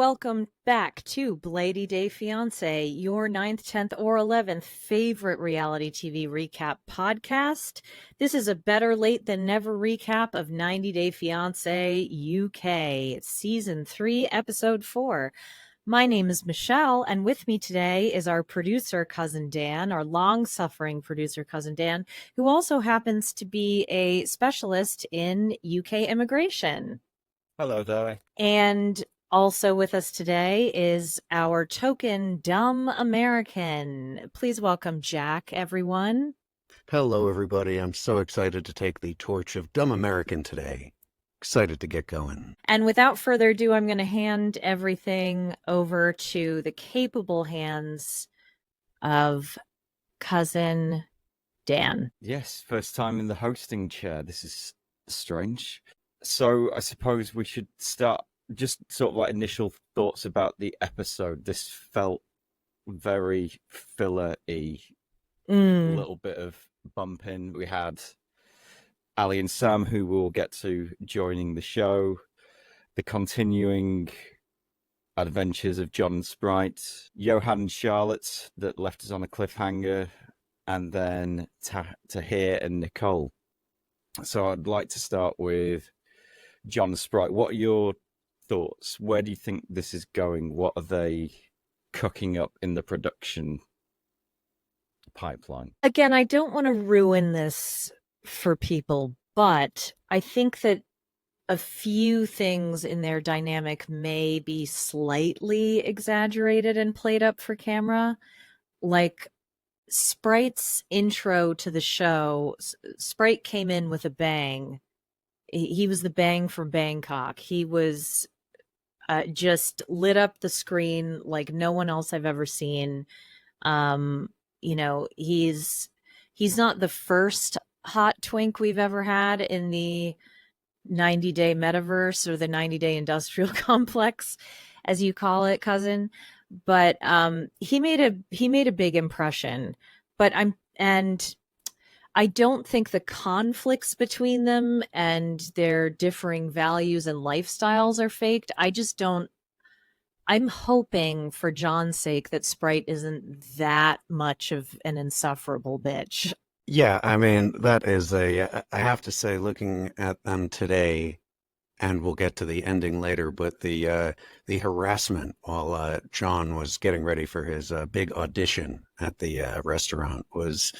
welcome back to Blady Day Fiancé, your 9th, 10th, or 11th favorite reality TV recap podcast. This is a better late than never recap of 90 Day Fiancé UK, Season 3, Episode 4. My name is Michelle, and with me today is our producer, Cousin Dan, our long-suffering producer, Cousin Dan, who also happens to be a specialist in UK immigration. Hello there. And also with us today is our token dumb American. Please welcome Jack, everyone. Hello, everybody. I'm so excited to take the torch of dumb American today. Excited to get going. And without further ado, I'm going to hand everything over to the capable hands of Cousin Dan. Yes, first time in the hosting chair. This is strange. So I suppose we should start just sort of like initial thoughts about the episode. This felt very filler-y. A little bit of bumping. We had Ali and Sam, who we'll get to, joining the show. The continuing adventures of John and Sprite. Johan and Charlotte that left us on a cliffhanger. And then Taher and Nicole. So I'd like to start with John and Sprite. What are your thoughts? Where do you think this is going? What are they cooking up in the production pipeline? Again, I don't want to ruin this for people, but I think that a few things in their dynamic may be slightly exaggerated and played up for camera. Like Sprite's intro to the show, Sprite came in with a bang. He was the bang from Bangkok. He was just lit up the screen like no one else I've ever seen. You know, he's not the first hot twink we've ever had in the 90-day metaverse or the 90-day industrial complex, as you call it, cousin. But he made a big impression. But I don't think the conflicts between them and their differing values and lifestyles are faked. I'm hoping for John's sake that Sprite isn't that much of an insufferable bitch. Yeah, I mean, that is I have to say, looking at them today, and we'll get to the ending later, but the harassment while John was getting ready for his big audition at the restaurant was,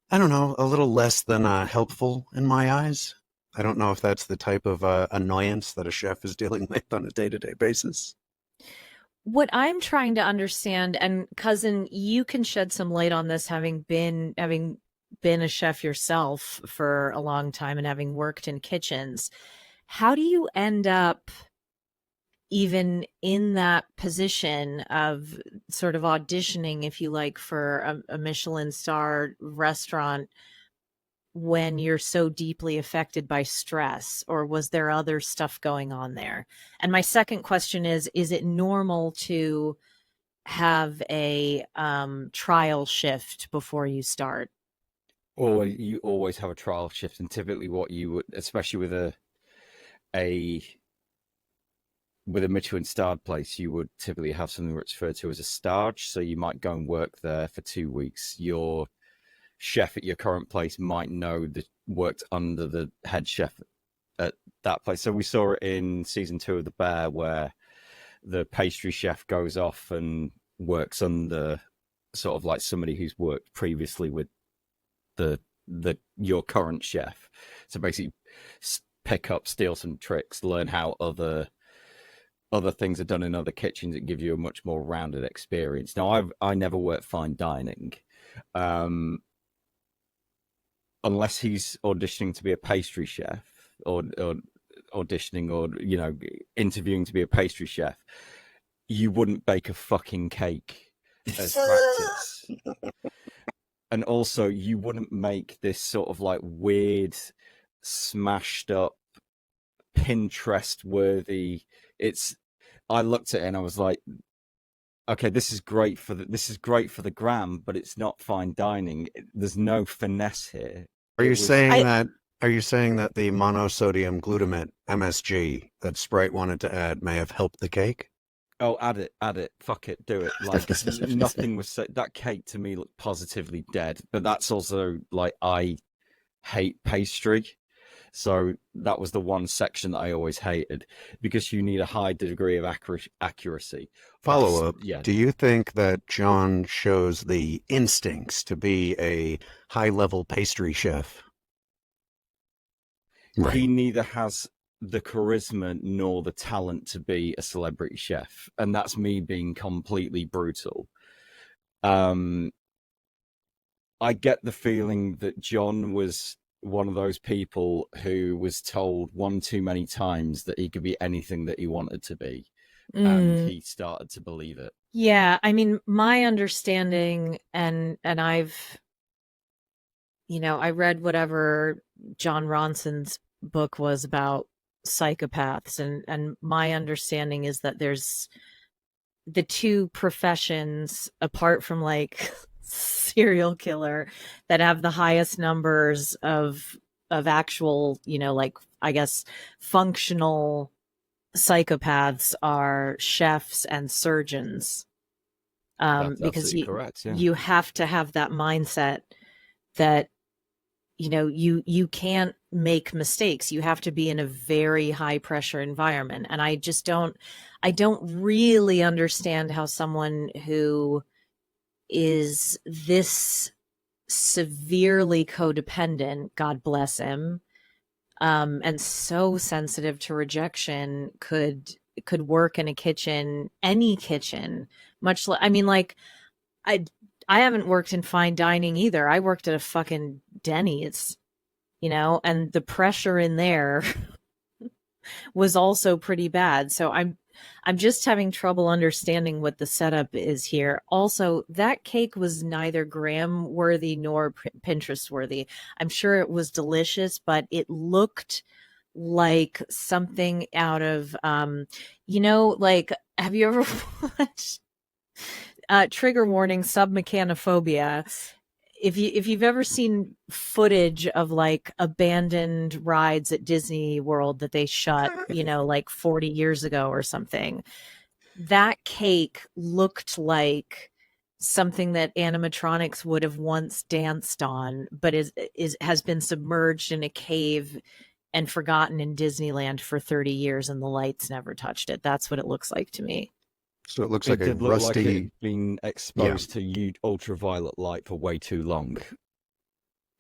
I don't know, a little less than helpful in my eyes. I don't know if that's the type of annoyance that a chef is dealing with on a day-to-day basis. What I'm trying to understand, and cousin, you can shed some light on this, having been a chef yourself for a long time and having worked in kitchens. How do you end up even in that position of sort of auditioning, if you like, for a Michelin star restaurant when you're so deeply affected by stress? Or was there other stuff going on there? And my second question is it normal to have a trial shift before you start? Or you always have a trial shift, and typically what you would, especially with a Michelin starred place, you would typically have something that's referred to as a stage. So you might go and work there for 2 weeks. Your chef at your current place might know that worked under the head chef at that place. So we saw it in season 2 of The Bear, where the pastry chef goes off and works under sort of like somebody who's worked previously with your current chef. So basically pick up, steal some tricks, learn how other things are done in other kitchens. It gives you a much more rounded experience. Now, I never worked fine dining, unless he's auditioning to be a pastry chef, or auditioning, or interviewing to be a pastry chef. You wouldn't bake a fucking cake as practice. And also, you wouldn't make this sort of like weird, smashed up, Pinterest worthy. I looked at it and I was like, okay, this is great for the gram, but it's not fine dining. There's no finesse here. Are you saying that the monosodium glutamate MSG that Sprite wanted to add may have helped the cake? Oh, add it, fuck it, do it. Like nothing was that cake to me looked positively dead. But that's also like I hate pastry, so that was the one section that I always hated because you need a high degree of accuracy. Follow up. Yeah, Do you think that John shows the instincts to be a high-level pastry chef? Right. he neither has the charisma nor the talent to be a celebrity chef, and that's me being completely brutal. Um, I get the feeling that John was one of those people who was told one too many times that he could be anything that he wanted to be, and he started to believe it. Yeah, I mean, my understanding, and I've, I read whatever John Ronson's book was about psychopaths, and my understanding is that there's the two professions apart from like serial killer that have the highest numbers of actual, like, I guess, functional psychopaths are chefs and surgeons. That's Because absolutely correct. Yeah, you have to have that mindset that you can't make mistakes. You have to be in a very high pressure environment, and I don't really understand how someone who is this severely codependent, God bless him, and so sensitive to rejection could work in a kitchen, any kitchen, much like, I mean, like, I I haven't worked in fine dining either. I worked at a fucking Denny's, and the pressure in there was also pretty bad. So I'm just having trouble understanding what the setup is here. Also, that cake was neither gram worthy nor Pinterest worthy. I'm sure it was delicious, but it looked like something out of like, have you ever watched trigger warning, submechanophobia? If you've ever seen footage of like abandoned rides at Disney World that they shut, like 40 years ago or something, that cake looked like something that animatronics would have once danced on, but has been submerged in a cave and forgotten in Disneyland for 30 years, and the lights never touched it. That's what it looks like to me. So it looks it like a did look like it rusty. had been exposed to ultraviolet light for way too long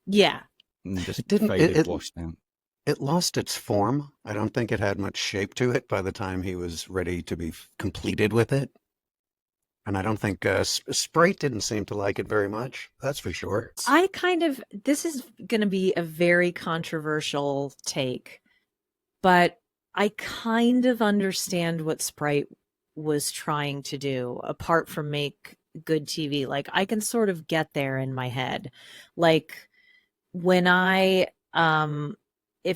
Yeah. and just It didn't. faded, washed down. It lost its form. I don't think it had much shape to it by the time he was ready to be completed with it. And I don't think Sprite didn't seem to like it very much. That's for sure. This is going to be a very controversial take, but I kind of understand what Sprite was trying to do apart from make good TV. Like, I can sort of get there in my head. Like, when if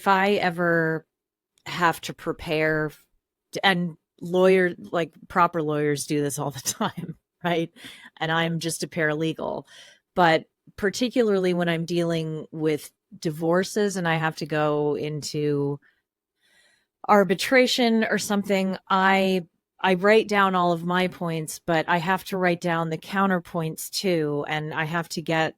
I ever have to prepare, and proper lawyers do this all the time, right? And I'm just a paralegal, but particularly when I'm dealing with divorces and I have to go into arbitration or something, I write down all of my points, but I have to write down the counterpoints too, and I have to get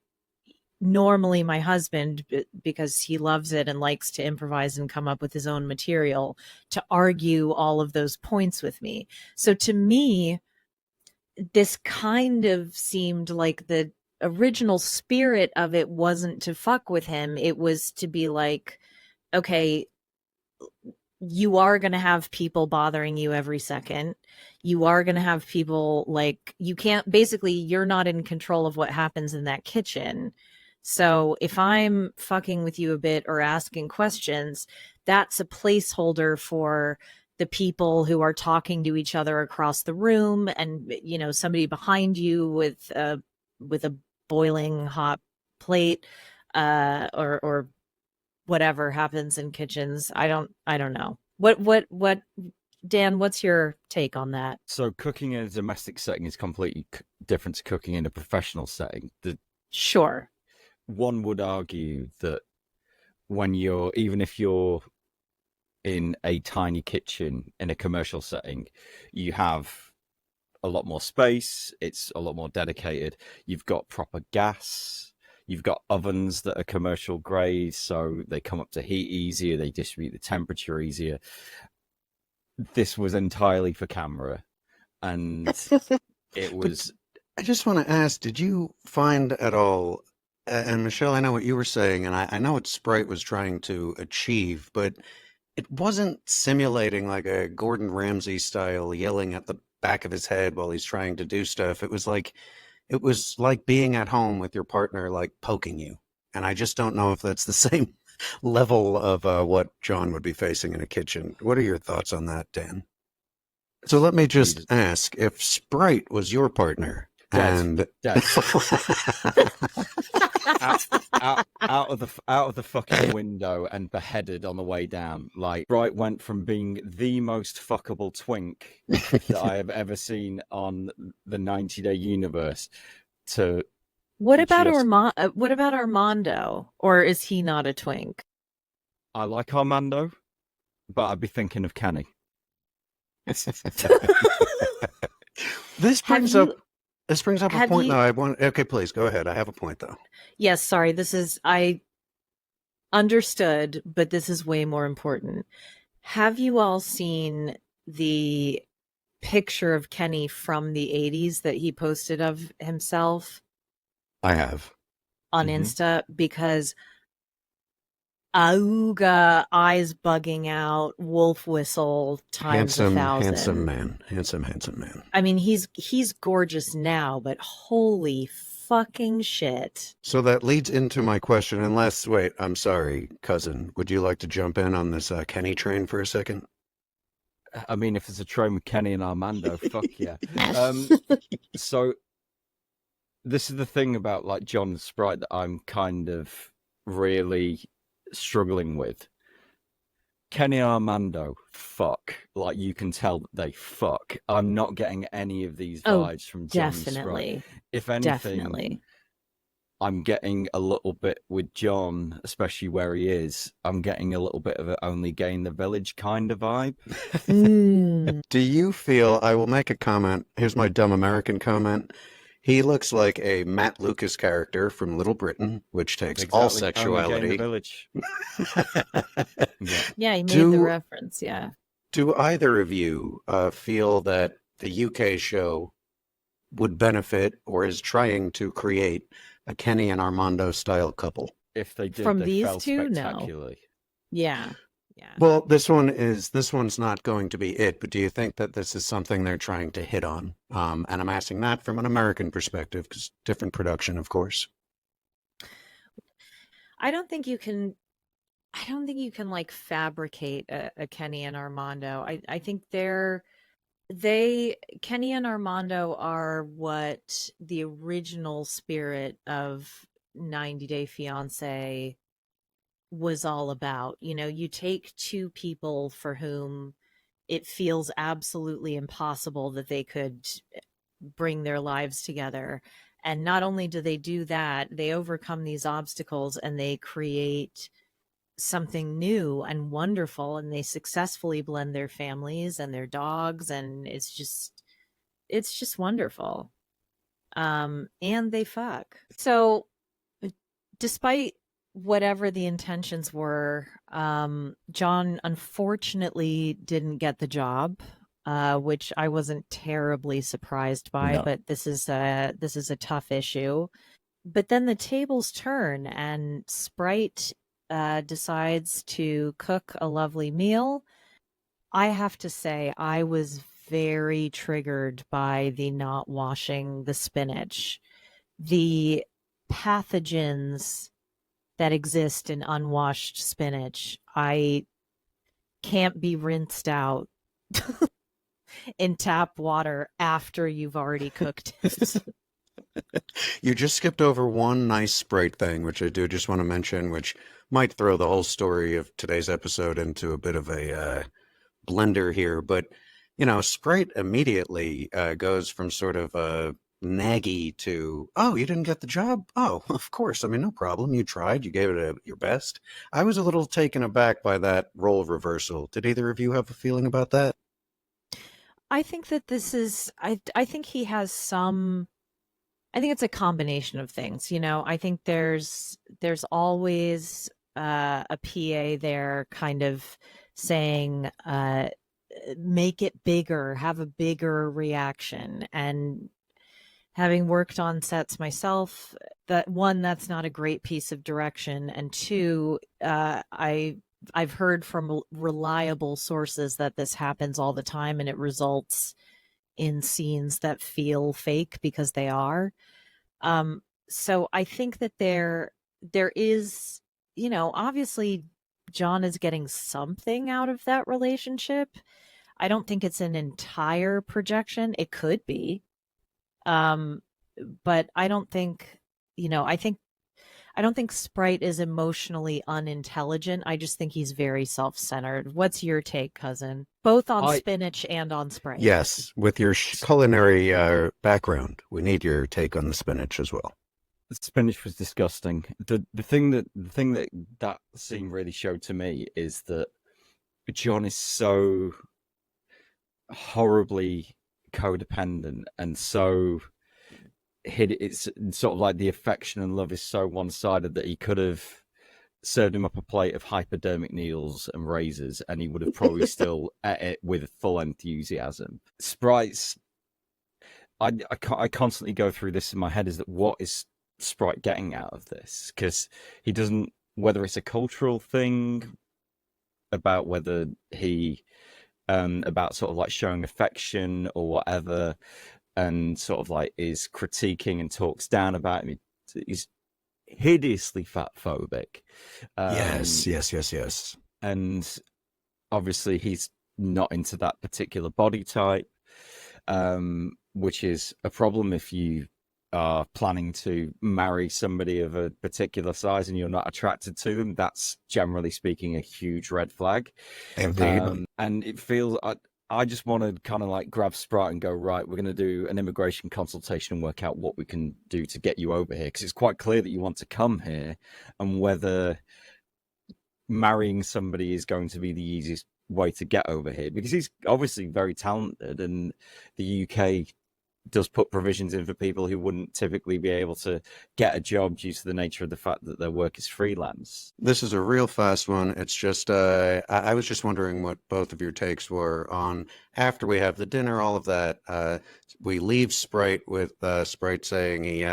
normally my husband, because he loves it and likes to improvise and come up with his own material, to argue all of those points with me. So to me, this kind of seemed like the original spirit of it wasn't to fuck with him. It was to be like, okay, you are going to have people bothering you every second. You are going to have people, like, you can't, basically, you're not in control of what happens in that kitchen. So if I'm fucking with you a bit or asking questions, that's a placeholder for the people who are talking to each other across the room, and somebody behind you with a boiling hot plate, or whatever happens in kitchens. I don't know. What Dan, what's your take on that? So cooking in a domestic setting is completely different to cooking in a professional setting. Sure. One would argue that even if you're in a tiny kitchen in a commercial setting, you have a lot more space. It's a lot more dedicated. You've got proper gas. You've got ovens that are commercial grade, so they come up to heat easier. They distribute the temperature easier. This was entirely for camera, and it was. I just want to ask, did you find at all, and Michelle, I know what you were saying, and I know what Sprite was trying to achieve, but it wasn't simulating like a Gordon Ramsay style yelling at the back of his head while he's trying to do stuff. It was like being at home with your partner, like poking you. And I just don't know if that's the same level of what John would be facing in a kitchen. What are your thoughts on that, Dan? So let me just ask, if Sprite was your partner and Dead. out of the fucking window and beheaded on the way down. Like, Sprite went from being the most fuckable twink that I have ever seen on the 90-Day Universe to What about just- what about Armando? Or is he not a twink? I like Armando, but I'd be thinking of Kenny. This brings up a have point. you- No, okay, please go ahead. I have a point though. Yes, sorry. I understood, but this is way more important. Have you all seen the picture of Kenny from the 80s that he posted of himself I have. on Mhm. Insta? Because Auga, eyes bugging out, wolf whistle times Handsome 1,000. man. Handsome man. I mean, he's gorgeous now, but holy fucking shit. So that leads into my question. Wait, I'm sorry, cousin. Would you like to jump in on this Kenny train for a second? I mean, if it's a train with Kenny and Armando, fuck yeah. So this is the thing about like John and Sprite that I'm kind of really struggling with. Kenny and Armando, fuck. Like, you can tell that they fuck. I'm not getting any of these vibes from John and Sprite. Definitely. If anything, Definitely. I'm getting a little bit with John, especially where he is. I'm getting a little bit of a only gain the village kind of vibe. Mm. Do you feel, I will make a comment. Here's my dumb American comment. He looks like a Matt Lucas character from Little Britain, which takes all Exactly, only gain the sexuality. village. Yeah. Yeah, he made Do- the reference, yeah. Do either of you feel that the UK show would benefit or is trying to create a Kenny and Armando style couple? If they did, From they these fell two, no. spectacularly. Yeah. Yeah. Well, this one's not going to be it, but do you think that this is something they're trying to hit on? And I'm asking that from an American perspective, because different production, of course. I don't think you can like fabricate a Kenny and Armando. I think Kenny and Armando are what the original spirit of 90 Day Fiancé was all about. You know, you take two people for whom it feels absolutely impossible that they could bring their lives together. And not only do they do that, they overcome these obstacles and they create something new and wonderful, and they successfully blend their families and their dogs, and it's just wonderful. And they fuck. So despite whatever the intentions were, John unfortunately didn't get the job, which I wasn't terribly surprised by. No. But this is a tough issue. But then the tables turn, and Sprite decides to cook a lovely meal. I have to say, I was very triggered by the not washing the spinach. The pathogens that exist in unwashed spinach, I can't be rinsed out in tap water after you've already cooked it. You just skipped over one nice Sprite thing, which I do just want to mention, which might throw the whole story of today's episode into a bit of a blender here. But, you know, Sprite immediately goes from sort of a naggy to, oh, you didn't get the job? Oh, of course. I mean, no problem. You tried. You gave it your best. I was a little taken aback by that role reversal. Did either of you have a feeling about that? I think that this is I think he has some I think it's a combination of things, you know. I think there's always a PA there kind of saying make it bigger, have a bigger reaction. And having worked on sets myself, that one, that's not a great piece of direction, and two, I've heard from reliable sources that this happens all the time and it results in scenes that feel fake because they are. So I think that there is, you know, obviously John is getting something out of that relationship. I don't think it's an entire projection. It could be. Um, but I don't think, you know, I don't think Sprite is emotionally unintelligent. I just think he's very self-centered. What's your take, cousin? Both on I spinach and on Sprite. Yes, with your culinary background, we need your take on the spinach as well. The spinach was disgusting. The thing that that scene really showed to me is that John is so horribly codependent and so it's sort of like the affection and love is so one-sided that he could have served him up a plate of hypodermic needles and razors and he would have probably still ate it with full enthusiasm. Sprite's I constantly go through this in my head, is that what is Sprite getting out of this? Because he doesn't, whether it's a cultural thing about whether he about sort of like showing affection or whatever, and sort of like is critiquing and talks down about him. He's hideously fat phobic. Yes. And obviously he's not into that particular body type, which is a problem if you are planning to marry somebody of a particular size and you're not attracted to them. That's generally speaking a huge red flag. Indeed. And it feels I just want to kind of like grab Sprite and go, right, we're going to do an immigration consultation and work out what we can do to get you over here, because it's quite clear that you want to come here, and whether marrying somebody is going to be the easiest way to get over here, because he's obviously very talented and the UK does put provisions in for people who wouldn't typically be able to get a job due to the nature of the fact that their work is freelance. This is a real fast one. It's just, I was just wondering what both of your takes were on, after we have the dinner, all of that. We leave Sprite with Sprite saying he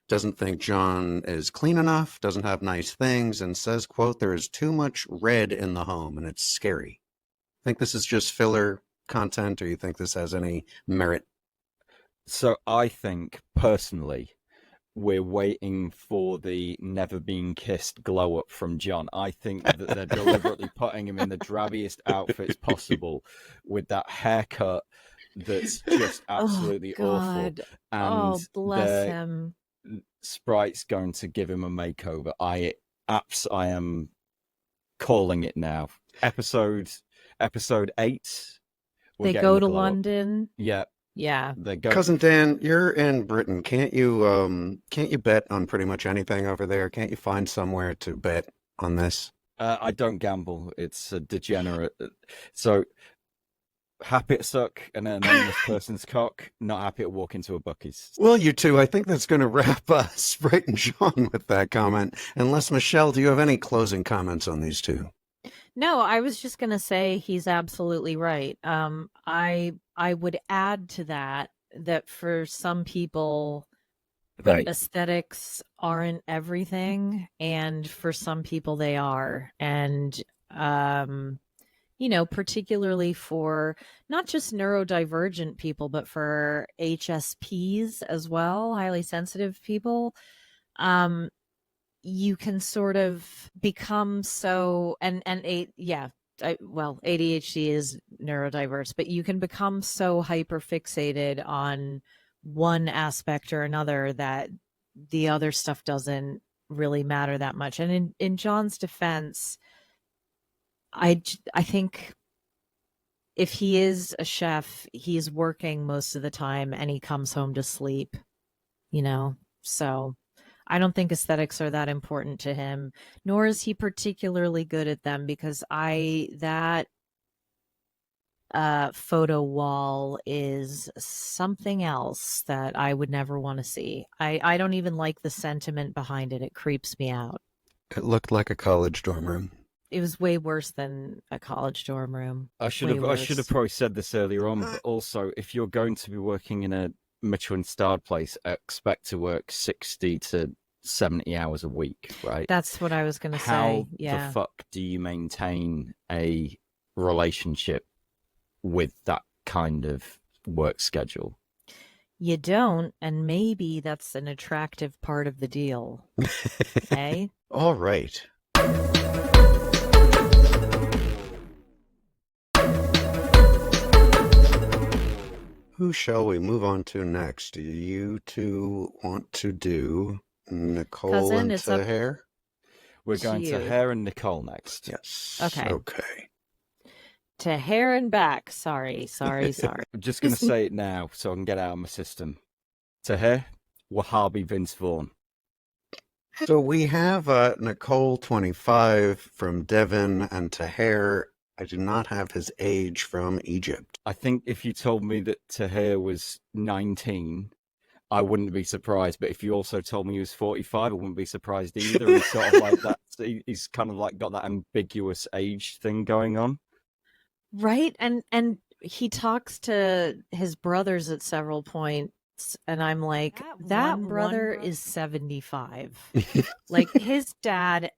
doesn't think John is clean enough, doesn't have nice things, and says, quote, "There is too much red in the home and it's scary." Think this is just filler content, or you think this has any merit? So I think personally we're waiting for the never been kissed glow up from John. I think that they're deliberately putting him in the drabbiest outfits possible with that haircut that's just absolutely awful. And bless him. Sprite's going to give him a makeover. I am calling it now. Episode 8. They go to London. Yeah. Yeah. They go. Cousin Dan, you're in Britain. Can't you bet on pretty much anything over there? Can't you find somewhere to bet on this? I don't gamble. It's a degenerate. So happy to suck an anonymous person's cock, not happy to walk into a Buc-ee's. Well, you two, I think that's going to wrap Sprite and John with that comment. Unless, Michelle, do you have any closing comments on these two? No, I was just going to say he's absolutely right. I would add to that for some people, Right. aesthetics aren't everything, and for some people they are. And you know, particularly for not just neurodivergent people, but for HSPs as well, highly sensitive people. You can sort of become so, well, ADHD is neurodiverse, but you can become so hyper fixated on one aspect or another that the other stuff doesn't really matter that much. And in John's defense, I think if he is a chef, he's working most of the time and he comes home to sleep, you know, so I don't think aesthetics are that important to him, nor is he particularly good at them, because photo wall is something else that I would never want to see. I don't even like the sentiment behind it. It creeps me out. It looked like a college dorm room. It was way worse than a college dorm room. I should Way have I should have worse. probably said this earlier on, but also if you're going to be working in a Michelin starred place, expect to work 60 to 70 hours a week, right? That's what I was going to How say. Yeah. the fuck do you maintain a relationship with that kind of work schedule? You don't, and maybe that's an attractive part of the deal. Okay? All right. Who shall we move on to next? Do you two want to do Nicole Cousin, and it's up Taher? We're to going to you. Taher and Nicole next. Yes. Okay. Okay. Taher and back. Sorry. I'm just going to say it now so I can get it out of my system. Taher, Wahhabi Vince Vaughn. So we have Nicole, 25, from Devon, and Taher. I do not have his age, from Egypt. I think if you told me that Taher was 19, I wouldn't be surprised. But if you also told me he was 45, I wouldn't be surprised either. He's sort of like that. He's kind of like got that ambiguous age thing going on. Right? And he talks to his brothers at several points, and I'm like, that brother is 75. Like his dad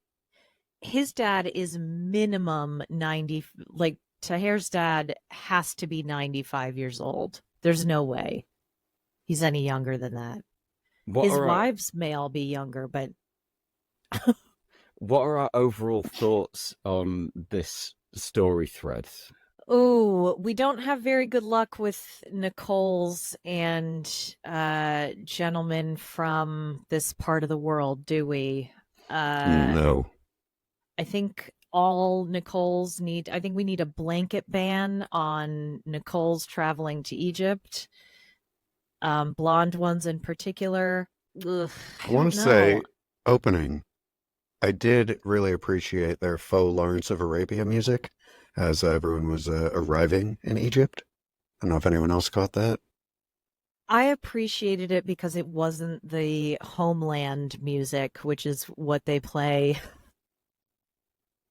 is minimum 90. Like Taher's dad has to be 95 years old. There's no way he's any younger than that. His wives may all be younger, but what are our overall thoughts on this story thread? oh, we don't have very good luck with Nicole's and gentlemen from this part of the world, do we? No. I think all Nicole's need, I think we need a blanket ban on Nicole's traveling to Egypt. Blonde ones in particular. Ugh, I want to say, opening, I did really appreciate their faux Lawrence of Arabia music as everyone was arriving in Egypt. I don't know if anyone else caught that. I appreciated it because it wasn't the homeland music, which is what they play.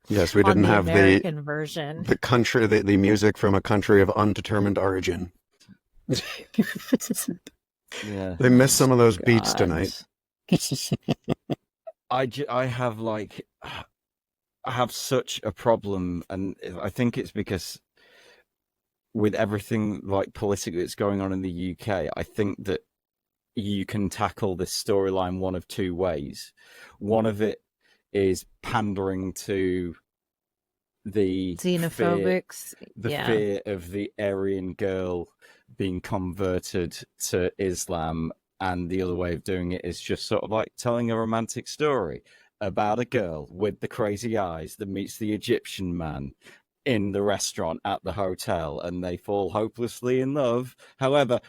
Yes, we didn't have American version. The country, the music from a country of undetermined origin. Yeah, they missed some of those beats tonight. I have such a problem, and I think it's because with everything like politically that's going on in the UK, I think that you can tackle this storyline one of two ways. One of it is pandering to the xenophobics, fear of the Aryan girl being converted to Islam, and the other way of doing it is just sort of like telling a romantic story about a girl with the crazy eyes that meets the Egyptian man in the restaurant at the hotel, and they fall hopelessly in love. However,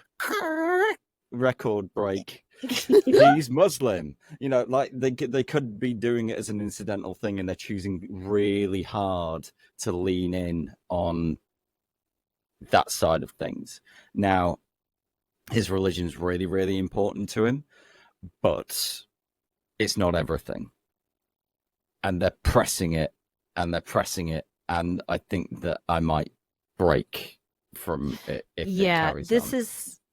record break. He's Muslim. You know, like they could be doing it as an incidental thing, and they're choosing really hard to lean in on that side of things. Now, his religion is really, really important to him, but it's not everything. And they're pressing it, and they're pressing it, and I think that I might break from it if it carries on.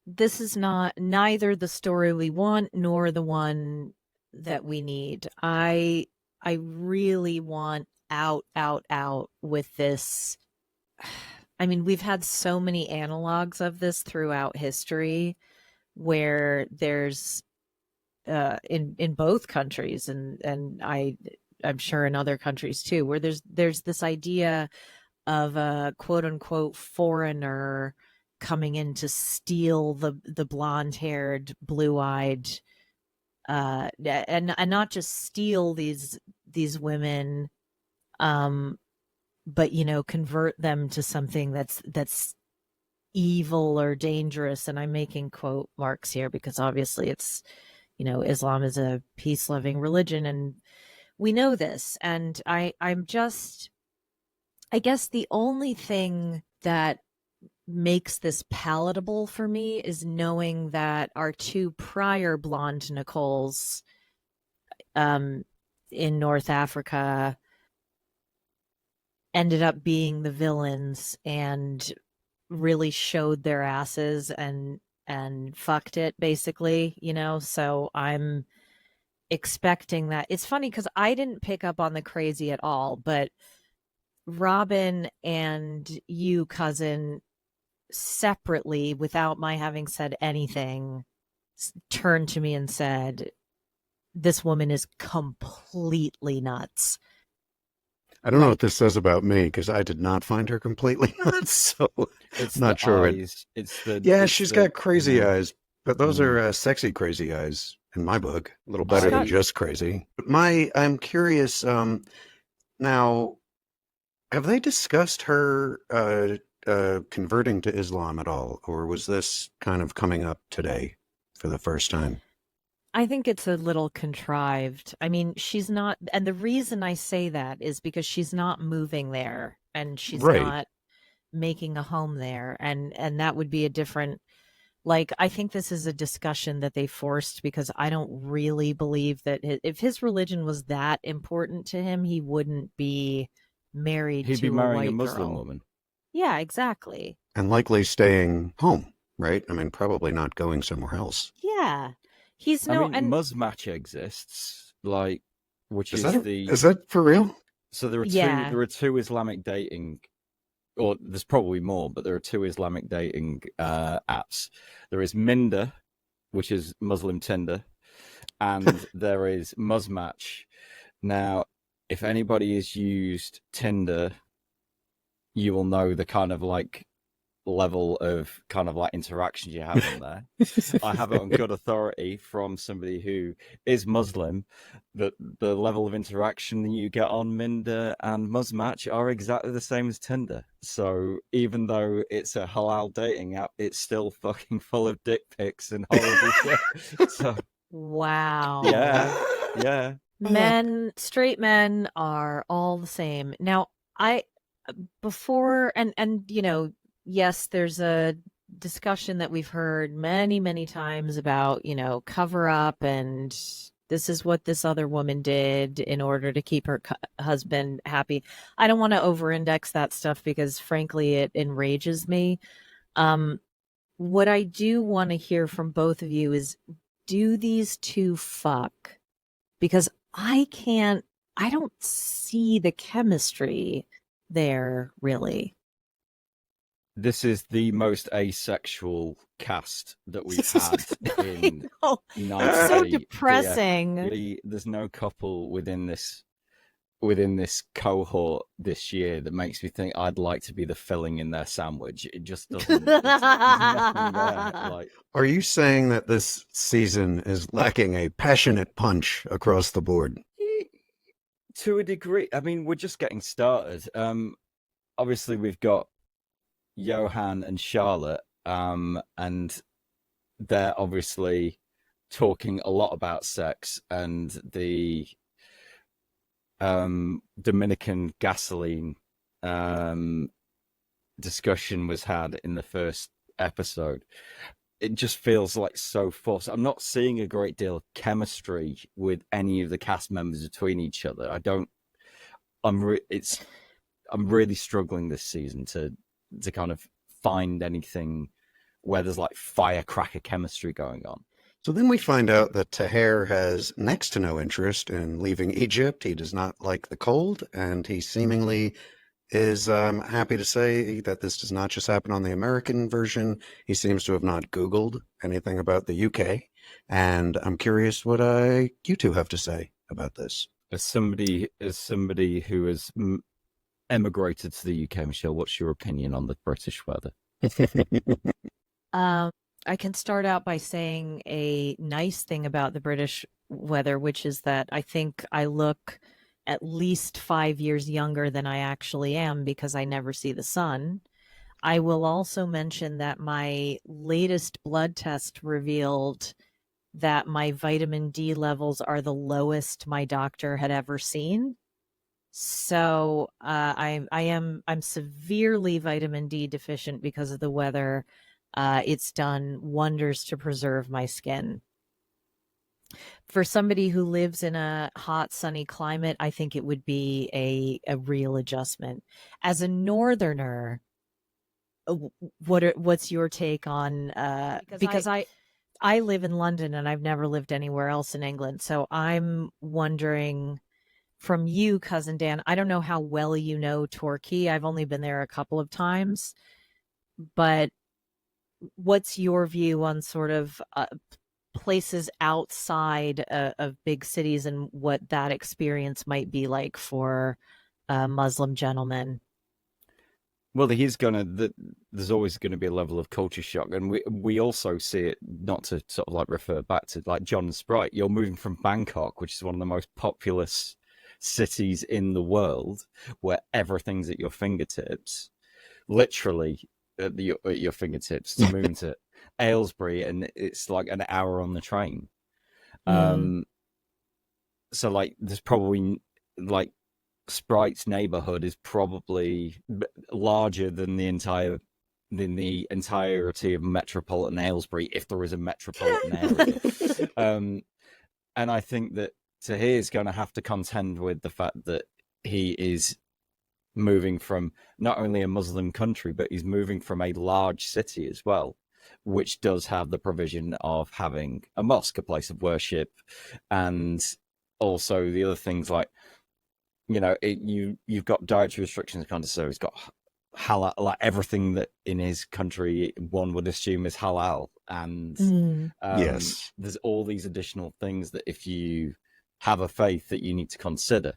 This is not neither the story we want nor the one that we need. I really want out with this. I mean, we've had so many analogs of this throughout history where there's in both countries and I'm sure in other countries too, where there's this idea of a quote unquote foreigner coming in to steal the blonde-haired, blue-eyed, and not just steal these women, but convert them to something that's evil or dangerous. And I'm making quote marks here because obviously it's Islam is a peace-loving religion, and we know this. And I guess the only thing that makes this palatable for me is knowing that our two prior blonde Nicoles in North Africa ended up being the villains and really showed their asses and fucked it basically, so I'm expecting that. It's funny because I didn't pick up on the crazy at all, but Robin and you, cousin, separately, without my having said anything, turned to me and said, this woman is completely nuts. I don't know what this says about me because I did not find her completely nuts, so It's not the sure. eyes. She's got crazy eyes, but those are sexy crazy eyes in my book. A little better than just crazy. But I'm curious. Now, have they discussed her converting to Islam at all, or was this kind of coming up today for the first time? I think it's a little contrived. I mean, she's not, and the reason I say that is because she's not moving there and she's not making a home there, and that would be a different, like, I think this is a discussion that they forced because I don't really believe that if his religion was that important to him, he wouldn't be married He'd to be marrying white a Muslim girl. woman. Yeah, exactly. And likely staying home, right? I mean, probably not going somewhere else. Yeah. He's I no, mean, and Muzmatch exists, which is is that for real? So there yeah, are two Islamic dating, or there's probably more, but there are two Islamic dating apps. There is Minder, which is Muslim Tinder, and there is Muzmatch. Now, if anybody has used Tinder, you will know the kind of level of kind of interactions you have on there. I have it on good authority from somebody who is Muslim that the level of interaction that you get on Minder and Muzmatch are exactly the same as Tinder. So even though it's a halal dating app, it's still fucking full of dick pics and horrible shit. So wow. yeah. Straight men are all the same. Now, before, and yes, there's a discussion that we've heard many, many times about, cover up, and this is what this other woman did in order to keep her husband happy. I don't want to over-index that stuff because, frankly, it enrages me. What I do want to hear from both of you is, do these two fuck? Because I don't see the chemistry there, really. This is the most asexual cast that we've had in It's so depressing. There's no couple within this cohort this year that makes me think I'd like to be the filling in their sandwich. It just doesn't. There's nothing there. Are you saying that this season is lacking a passionate punch across the board? To a degree. I mean, we're just getting started. Obviously, we've got Johan and Charlotte, and they're obviously talking a lot about sex, and the Dominican gasoline discussion was had in the first episode. It just feels like so forced. I'm not seeing a great deal of chemistry with any of the cast members between each other. I'm really struggling this season to kind of find anything where there's firecracker chemistry going on. So then we find out that Taher has next to no interest in leaving Egypt. He does not like the cold, and he seemingly is happy to say that this does not just happen on the American version. He seems to have not Googled anything about the UK, and I'm curious what you two have to say about this. As somebody who has emigrated to the UK, Michelle, what's your opinion on the British weather? I can start out by saying a nice thing about the British weather, which is that I think I look at least 5 years younger than I actually am because I never see the sun. I will also mention that my latest blood test revealed that my vitamin D levels are the lowest my doctor had ever seen. So I'm severely vitamin D deficient because of the weather. It's done wonders to preserve my skin. For somebody who lives in a hot, sunny climate, I think it would be a real adjustment. As a northerner, what's your take on because I live in London and I've never lived anywhere else in England. So I'm wondering from you, cousin Dan, I don't know how well you know Torquay. I've only been there a couple of times, but what's your view on sort of places outside of big cities and what that experience might be like for a Muslim gentleman? Well, there's always gonna be a level of culture shock, and we also see it. Not to sort of like refer back to like John and Sprite, you're moving from Bangkok, which is one of the most populous cities in the world, where everything's at your fingertips, literally at your fingertips, to moving to Aylesbury, and it's like an hour on the train. Mm. So like, there's probably like Sprite's neighborhood is probably larger than the entirety of metropolitan Aylesbury, if there is a metropolitan area. And I think that Tahir is going to have to contend with the fact that he is moving from not only a Muslim country, but he's moving from a large city as well, which does have the provision of having a mosque, a place of worship, and also the other things like, you've got dietary restrictions, kind of. So he's got halal, like everything that in his country one would assume is halal, and Mm. Yes. there's all these additional things that if you have a faith that you need to consider.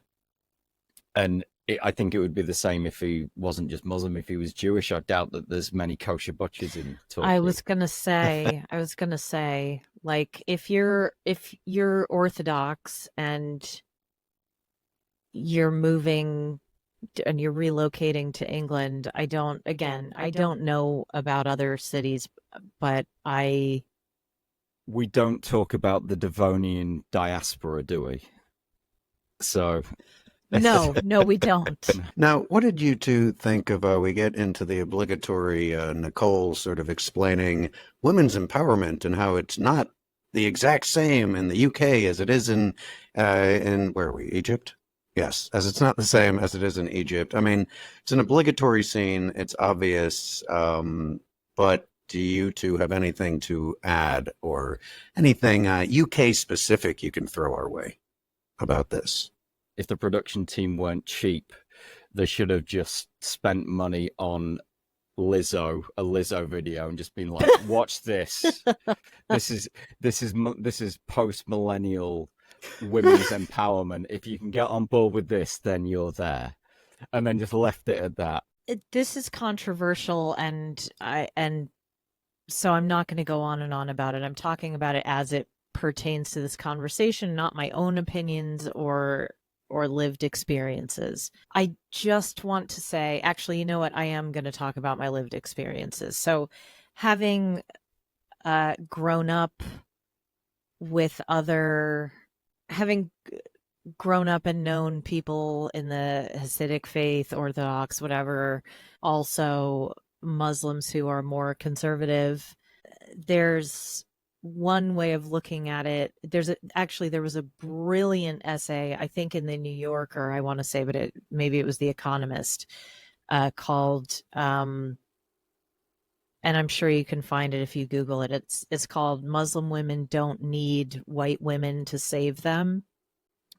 And I think it would be the same if he wasn't just Muslim. If he was Jewish, I doubt that there's many kosher butchers in Turkey. I was gonna say, like if you're Orthodox and you're moving and you're relocating to England, I don't know about other cities, but we don't talk about the Devonian diaspora, do we? So no, we don't. Now, what did you two think of? We get into the obligatory Nicole sort of explaining women's empowerment and how it's not the exact same in the UK as it is in where are we, Egypt? Yes, as it's not the same as it is in Egypt. I mean, it's an obligatory scene. It's obvious, but do you two have anything to add or anything UK specific you can throw our way about this? if the production team weren't cheap, they should have just spent money on a Lizzo video, and just been like, "Watch this. This is post millennial women's empowerment. If you can get on board with this, then you're there." And then just left it at that. This is controversial, and so I'm not going to go on and on about it. I'm talking about it as it pertains to this conversation, not my own opinions or lived experiences. I just want to say, actually, you know what? I am going to talk about my lived experiences. So having grown up and known people in the Hasidic faith, Orthodox, whatever, also Muslims who are more conservative, there's one way of looking at it. There was a brilliant essay, I think in the New Yorker, I want to say, but maybe it was The Economist, called, and I'm sure you can find it if you Google it. It's called "Muslim Women Don't Need White Women to Save Them."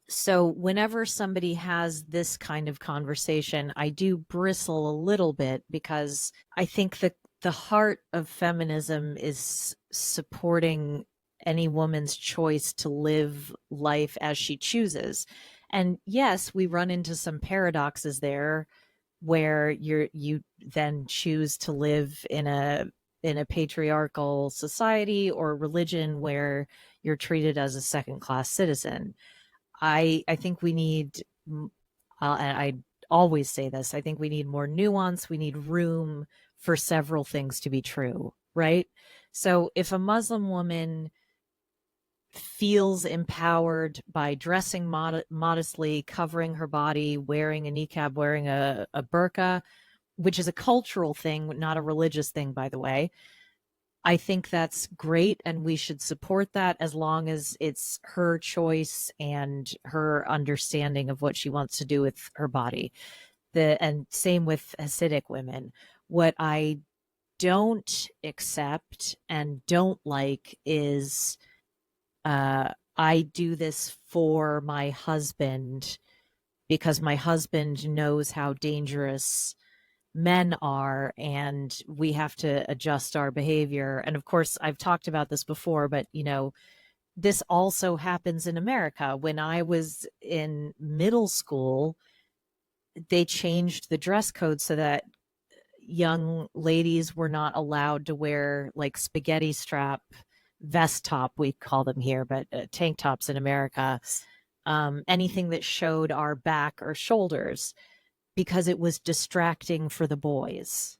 So whenever somebody has this kind of conversation, I do bristle a little bit, because I think that the heart of feminism is supporting any woman's choice to live life as she chooses. And yes, we run into some paradoxes there, where you then choose to live in a patriarchal society or religion where you're treated as a second-class citizen. I think we need, and I always say this, I think we need more nuance. We need room for several things to be true, right? So if a Muslim woman feels empowered by dressing modestly, covering her body, wearing a niqab, wearing a burqa, which is a cultural thing, not a religious thing, by the way. I think that's great, and we should support that as long as it's her choice and her understanding of what she wants to do with her body. And same with Hasidic women. What I don't accept and don't like is I do this for my husband because my husband knows how dangerous men are, and we have to adjust our behavior. And of course, I've talked about this before, but this also happens in America. When I was in middle school, they changed the dress code so that young ladies were not allowed to wear like spaghetti strap vest top, we call them here, but tank tops in America, anything that showed our back or shoulders, because it was distracting for the boys.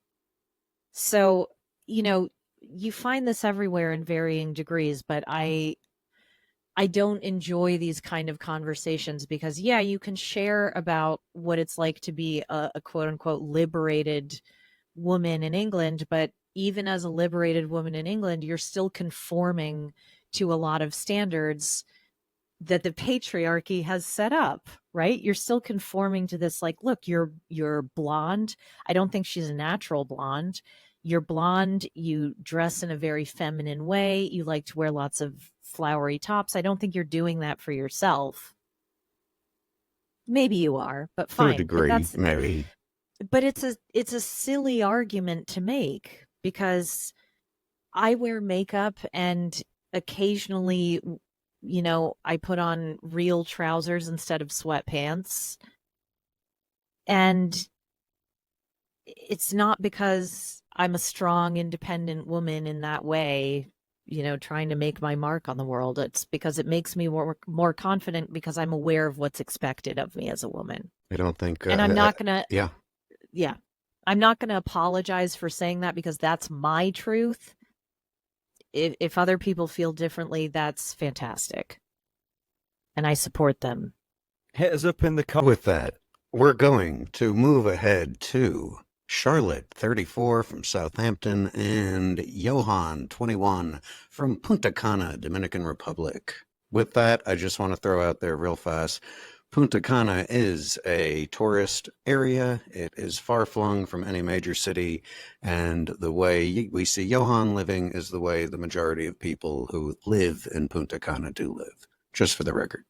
So, you find this everywhere in varying degrees, but I don't enjoy these kind of conversations because, yeah, you can share about what it's like to be a quote unquote liberated woman in England, but even as a liberated woman in England, you're still conforming to a lot of standards that the patriarchy has set up, right? You're still conforming to this, like, look, you're blonde. I don't think she's a natural blonde. You're blonde, you dress in a very feminine way, you like to wear lots of flowery tops. I don't think you're doing that for yourself. Maybe you are, but fine. To a degree, maybe. But it's a silly argument to make because I wear makeup and occasionally, I put on real trousers instead of sweatpants. And it's not because I'm a strong, independent woman in that way, trying to make my mark on the world. It's because it makes me more confident because I'm aware of what's expected of me as a woman. I don't think... and I'm not going to... Yeah. I'm not going to apologize for saying that because that's my truth. If other people feel differently, that's fantastic. And I support them. Hit us up in the comments. With that, we're going to move ahead to Charlotte, 34, from Southampton, and Johan, 21, from Punta Cana, Dominican Republic. With that, I just want to throw out there real fast, Punta Cana is a tourist area. It is far-flung from any major city, and the way we see Johan living is the way the majority of people who live in Punta Cana do live, just for the record,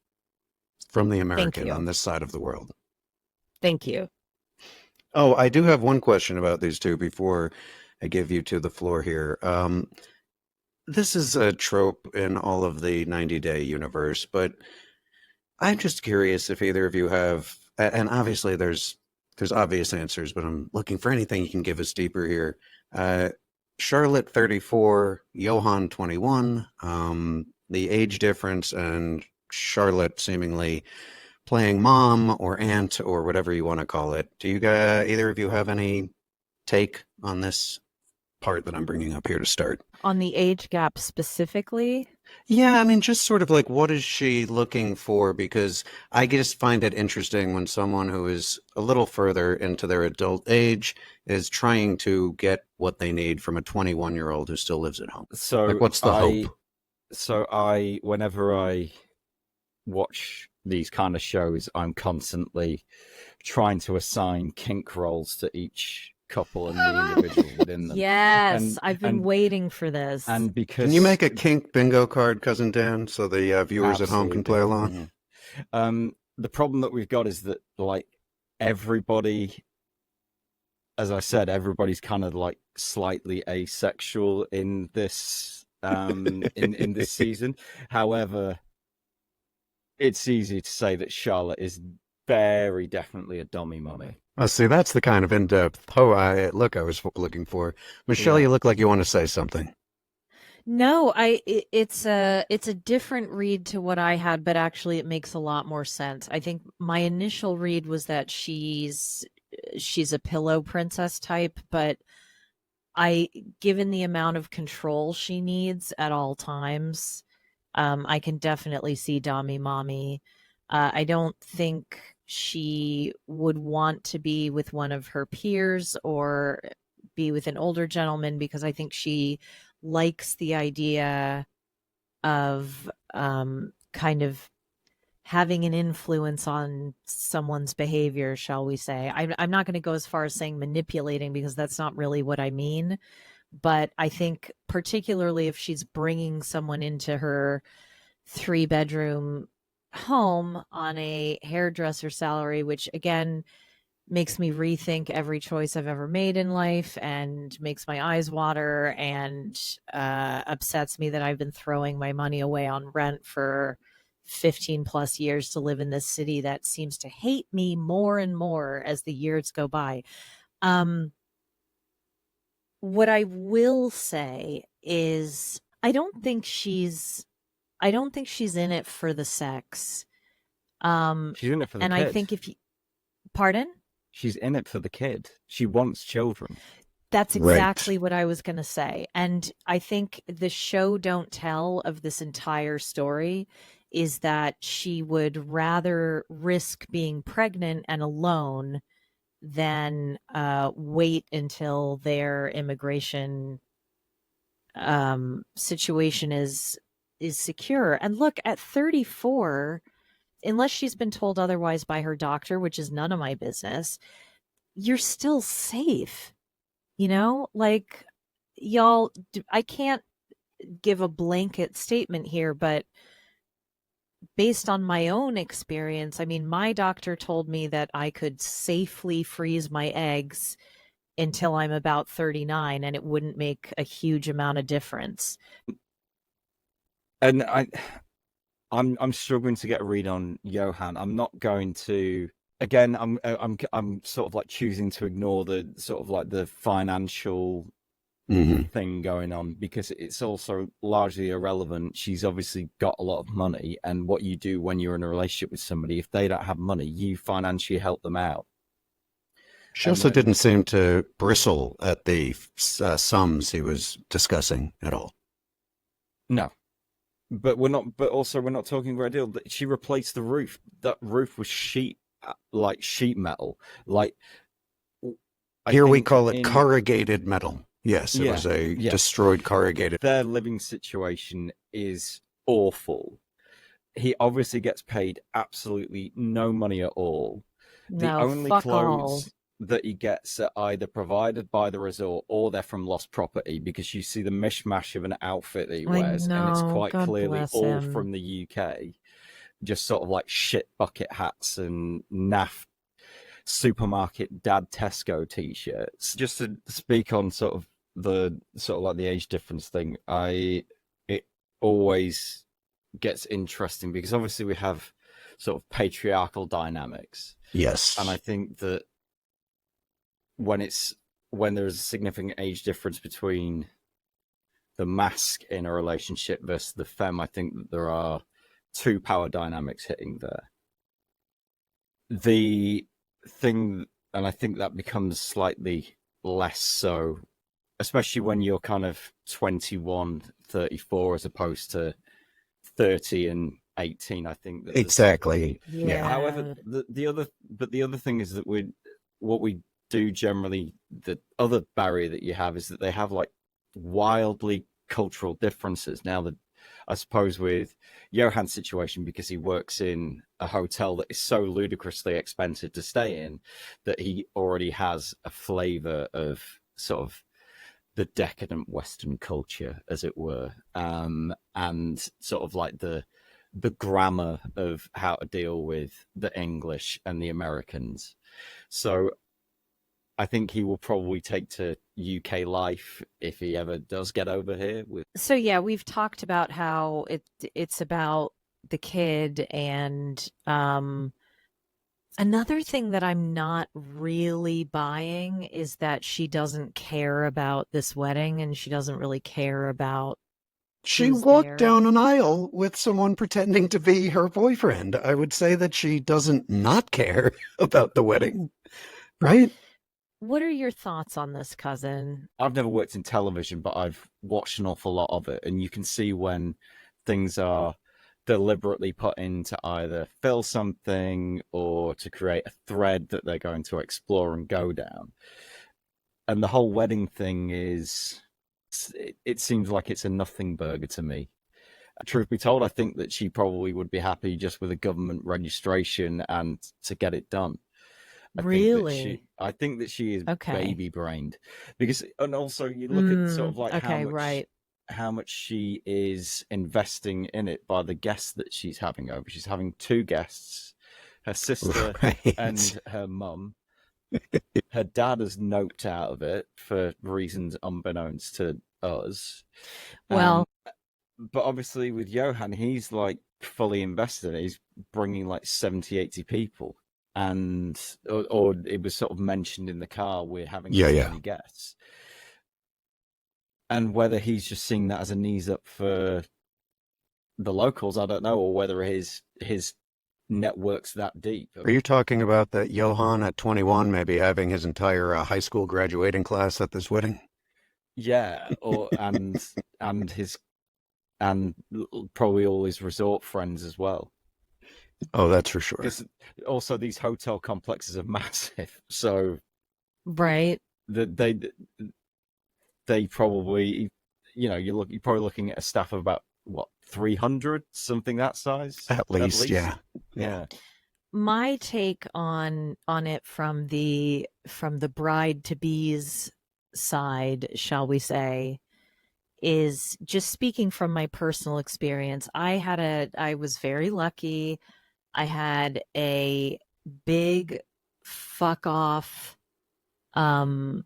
from the American on this side of the world. Thank you. Oh, I do have one question about these two before I give you to the floor here. This is a trope in all of the 90-Day universe, but I'm just curious if either of you have, and obviously there's obvious answers, but I'm looking for anything you can give us deeper here. Charlotte, 34, Johan, 21, the age difference, and Charlotte seemingly playing mom or aunt or whatever you want to call it. Do you guys, either of you have any take on this part that I'm bringing up here to start? On the age gap specifically? Yeah, I mean, just sort of like, what is she looking for? Because I just find it interesting when someone who is a little further into their adult age is trying to get what they need from a 21-year-old who still lives at home. So like, what's the hope? So whenever I watch these kind of shows, I'm constantly trying to assign kink roles to each couple and the individual within them. Yes, I've been waiting for this. And because can you make a kink bingo card, Cousin Dan, so the viewers at home can play along? Yeah. The problem that we've got is that, like, everybody, as I said, everybody's kind of like slightly asexual in this in this season. However, it's easy to say that Charlotte is very definitely a dummy mummy. Oh, see, that's the kind of in-depth I was looking for. Michelle, you look like you want to say something. No, it's a different read to what I had, but actually it makes a lot more sense. I think my initial read was that she's a pillow princess type, but given the amount of control she needs at all times, I can definitely see Dami Mommy. I don't think she would want to be with one of her peers or be with an older gentleman, because I think she likes the idea of kind of having an influence on someone's behavior, shall we say. I'm not going to go as far as saying manipulating, because that's not really what I mean. But I think particularly if she's bringing someone into her 3-bedroom home on a hairdresser salary, which again makes me rethink every choice I've ever made in life and makes my eyes water and upsets me that I've been throwing my money away on rent for 15 plus years to live in this city that seems to hate me more and more as the years go by. What I will say is I don't think she's in it for the sex. She's in it for the And kid. I think if you, pardon? She's in it for the kid. She wants children. That's Right. exactly what I was going to say. And I think the show don't tell of this entire story is that she would rather risk being pregnant and alone than wait until their immigration situation is secure. And look, at 34, unless she's been told otherwise by her doctor, which is none of my business, you're still safe. You know, like, y'all, I can't give a blanket statement here, but based on my own experience, I mean, my doctor told me that I could safely freeze my eggs until I'm about 39 and it wouldn't make a huge amount of difference. And I'm struggling to get a read on Johan. I'm not going to. Again, I'm sort of like choosing to ignore the sort of like the financial thing going on, because it's also largely irrelevant. She's obviously got a lot of money, and what you do when you're in a relationship with somebody, if they don't have money, you financially help them out. She also didn't seem to bristle at the sums he was discussing at all. No. But we're not talking a great deal. She replaced the roof. That roof was sheet metal. Like, here we call it corrugated metal. Yes, it was a destroyed corrugated. Their living situation is awful. He obviously gets paid absolutely no money at all. The only clothes that he gets are either provided by the resort or they're from lost property, because you see the mishmash of an outfit that he wears, and it's quite clearly all from the UK. Just sort of like shit bucket hats and naff supermarket dad Tesco t-shirts. Just to speak on sort of like the age difference thing, it always gets interesting, because obviously we have sort of patriarchal dynamics. Yes. And I think that when there's a significant age difference between the masc in a relationship versus the femme, I think that there are two power dynamics hitting there. The thing, and I think that becomes slightly less so, especially when you're kind of 21, 34, as opposed to 30 and 18. I think that exactly. Yeah. However, the other thing is that what we do generally, the other barrier that you have is that they have like wildly cultural differences. Now, that I suppose with Johan's situation, because he works in a hotel that is so ludicrously expensive to stay in, that he already has a flavor of sort of the decadent Western culture, as it were, and sort of like the grammar of how to deal with the English and the Americans. So I think he will probably take to UK life if he ever does get over here. So yeah, we've talked about how it's about the kid, and another thing that I'm not really buying is that she doesn't care about this wedding, and she doesn't really care about. She walked down an aisle with someone pretending to be her boyfriend. I would say that she doesn't not care about the wedding, right? What are your thoughts on this, cousin? I've never worked in television, but I've watched an awful lot of it, and you can see when things are deliberately put in to either fill something or to create a thread that they're going to explore and go down. And the whole wedding thing it seems like it's a nothing burger to me. Truth be told, I think that she probably would be happy just with a government registration and to get it done. Really? I think that she is Okay. baby brained because, and also you look at sort of like Okay, right. how much she is investing in it by the guests that she's having over. She's having two guests, her sister Right. and her mum. Her dad has noped out of it for reasons unbeknownst to us. Well, But obviously with Johan, he's like fully invested. He's bringing like 70, 80 people. And, or it was sort of mentioned in the car, we're having Yeah, this yeah. many guests. And whether he's just seeing that as a knees up for the locals, I don't know, or whether his network's that deep. Are you talking about that Johan at 21 maybe having his entire high school graduating class at this wedding? Yeah, or his and probably all his resort friends as well. Oh, that's for sure. Because also these hotel complexes are massive, so right. that they probably, you're probably looking at a staff of about what 300, something that size At at least, least. yeah. Yeah. Yeah, My take on it from the bride to be's side, shall we say, is just speaking from my personal experience. I was very lucky. I had a big fuck off um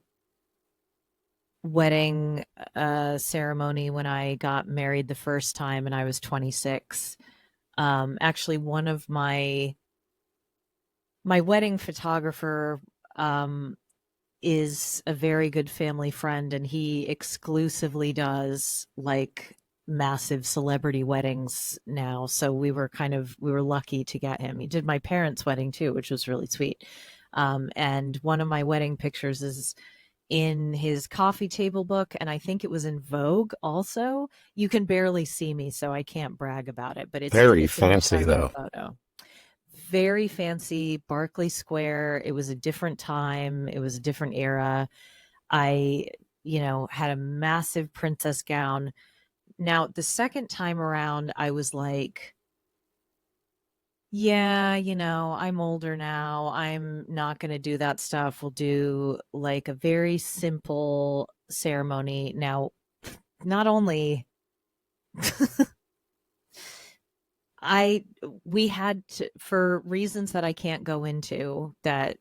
wedding ceremony when I got married the first time and I was 26. Actually one of my wedding photographer um is a very good family friend, and he exclusively does like massive celebrity weddings now. So we were lucky to get him. He did my parents' wedding too, which was really sweet. And one of my wedding pictures is in his coffee table book, and I think it was in Vogue also. You can barely see me, so I can't brag about it, but Very it's an fancy, incredible though. photo. Very fancy, Barclay Square. It was a different time. It was a different era. I, had a massive princess gown. Now, the second time around, I was like, yeah, I'm older now. I'm not going to do that stuff. We'll do like a very simple ceremony. Now, not only I we had to, for reasons that I can't go into, that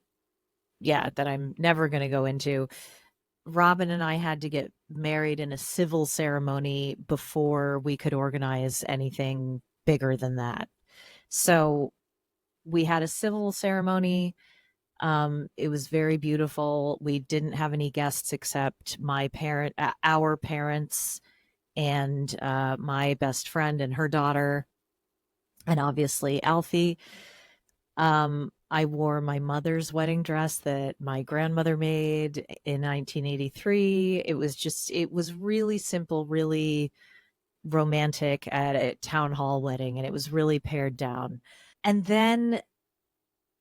I'm never going to go into. Robin and I had to get married in a civil ceremony before we could organize anything bigger than that. So we had a civil ceremony. It was very beautiful. We didn't have any guests except our parents, and my best friend and her daughter, and obviously Alfie. I wore my mother's wedding dress that my grandmother made in 1983. It was really simple, really romantic at a town hall wedding, and it was really pared down. And then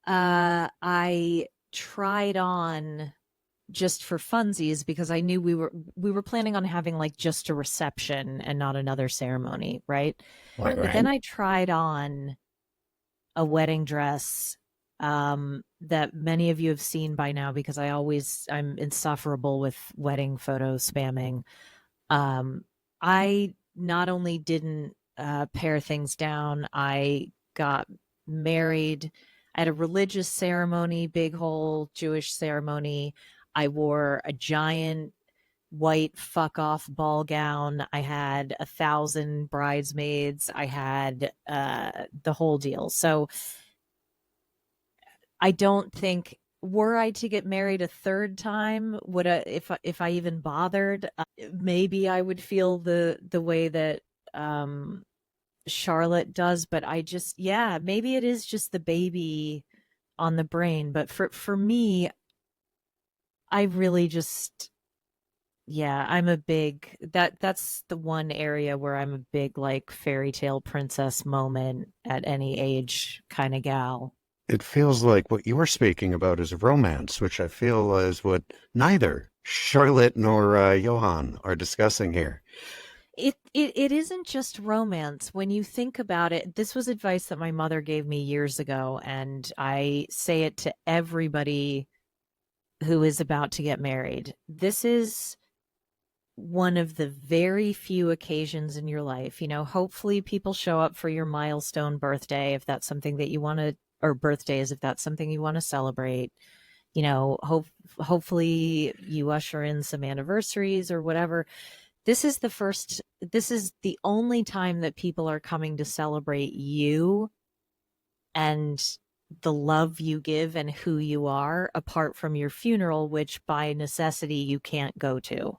I tried on just for funsies because I knew we were planning on having like just a reception and not another ceremony, right? Right, But then right. I tried on a wedding dress that many of you have seen by now because I'm insufferable with wedding photo spamming. I not only didn't pare things down, I got married at a religious ceremony, big whole Jewish ceremony. I wore a giant white fuck off ball gown. I had 1,000 bridesmaids. I had the whole deal. So I don't think, were I to get married a third time, would I, if I even bothered, maybe I would feel the way that um Charlotte does, but yeah, maybe it is just the baby on the brain, but for me, I really just Yeah, I'm a big that's the one area where I'm a big like fairy tale princess moment at any age kind of gal. It feels like what you're speaking about is romance, which I feel is what neither Charlotte nor Johan are discussing here. It isn't just romance. When you think about it, this was advice that my mother gave me years ago, and I say it to everybody who is about to get married. This is one of the very few occasions in your life. Hopefully people show up for your milestone birthday if that's something that you want to, or birthdays if that's something you want to celebrate. Hopefully you usher in some anniversaries or whatever. This is the only time that people are coming to celebrate you and the love you give and who you are, apart from your funeral, which by necessity you can't go to.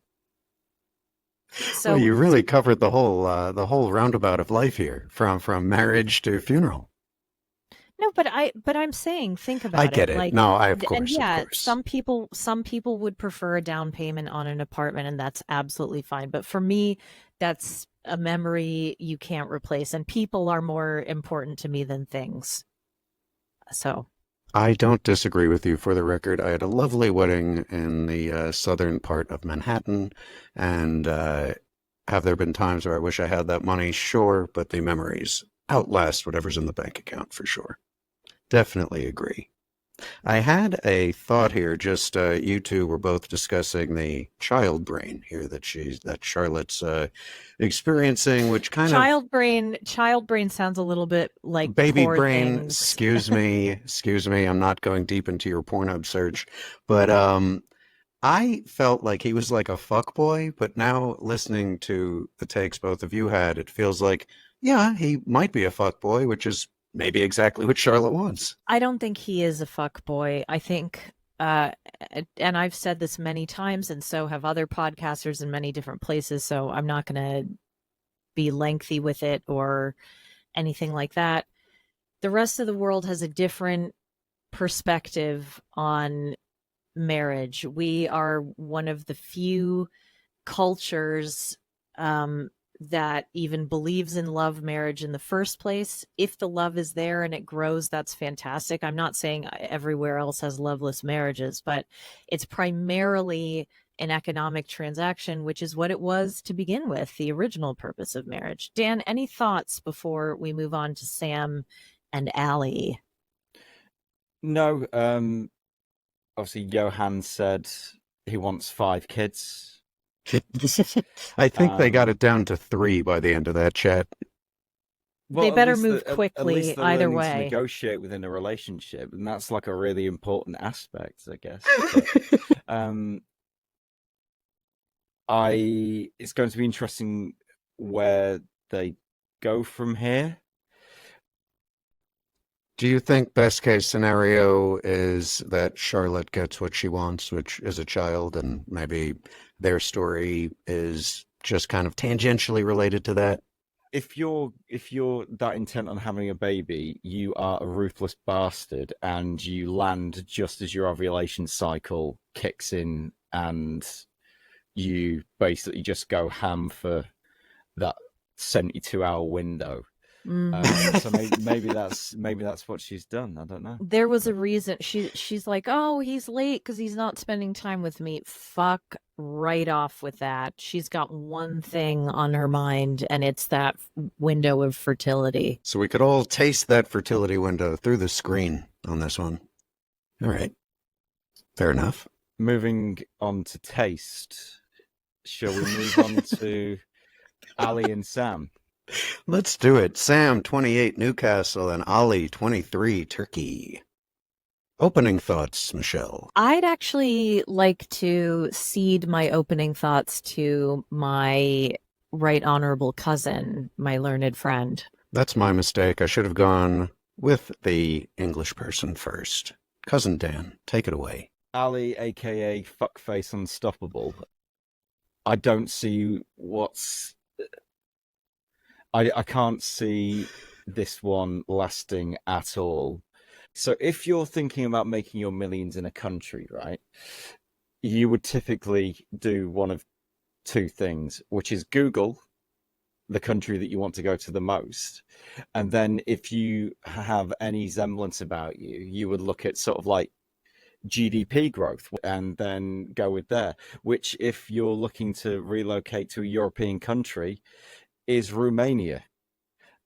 Well, So you really covered the whole roundabout of life here, from marriage to funeral. no, but I'm saying think I about get it. it. Like, No, and of yeah, course. some people would prefer a down payment on an apartment, and that's absolutely fine. But for me, that's a memory you can't replace, and people are more important to me than things. So I don't disagree with you. For the record, I had a lovely wedding in the southern part of Manhattan, and have there been times where I wish I had that money? Sure, but the memories outlast whatever's in the bank account for sure. Definitely agree. I had a thought here. Just you two were both discussing the child brain here that Charlotte's experiencing, which kind of child brain sounds a little bit like baby poor brain. things. Excuse me. I'm not going deep into your Pornhub search, but I felt like he was like a fuck boy. But now listening to the takes both of you had, it feels like yeah, he might be a fuck boy, which is maybe exactly what Charlotte wants. I don't think he is a fuck boy. I think uh and I've said this many times and so have other podcasters in many different places, so I'm not going to be lengthy with it or anything like that. The rest of the world has a different perspective on marriage. We are one of the few cultures that even believes in love marriage in the first place. If the love is there and it grows, that's fantastic. I'm not saying everywhere else has loveless marriages, but it's primarily an economic transaction, which is what it was to begin with, the original purpose of marriage. Dan, any thoughts before we move on to Sam and Allie? No, obviously Johan said he wants 5 kids. I think they got Um, it down to 3 by the end of that chat. They well, at better least move at least quickly they're either learning to way. negotiate within a relationship, and that's like a really important aspect, I guess. But um, it's going to be interesting where they go from here. Do you think best case scenario is that Charlotte gets what she wants, which is a child, and maybe their story is just kind of tangentially related to that? If you're that intent on having a baby, you are a ruthless bastard, and you land just as your ovulation cycle kicks in, and you basically just go ham for that 72-hour window. Mhm. So maybe that's what she's done. I don't know. There was a But reason she's like, "Oh, he's late because he's not spending time with me." Fuck right off with that. She's got one thing on her mind, and it's that window of fertility. So we could all taste that fertility window through the screen on this one. All right. Fair enough. moving on to taste, shall we move on to Ali and Sam? Let's do it. Sam, 28, Newcastle, and Ollie, 23, Turkey. Opening thoughts, Michelle. I'd actually like to cede my opening thoughts to my right honorable cousin, my learned friend. That's my mistake. I should have gone with the English person first. Cousin Dan, take it away. Ali, aka Fuckface Unstoppable. I don't see what's. I can't see this one lasting at all. So if you're thinking about making your millions in a country, right, you would typically do one of two things, which is Google the country that you want to go to the most, and then if you have any semblance about you, you would look at sort of like GDP growth and then go with there, which if you're looking to relocate to a European country is Romania.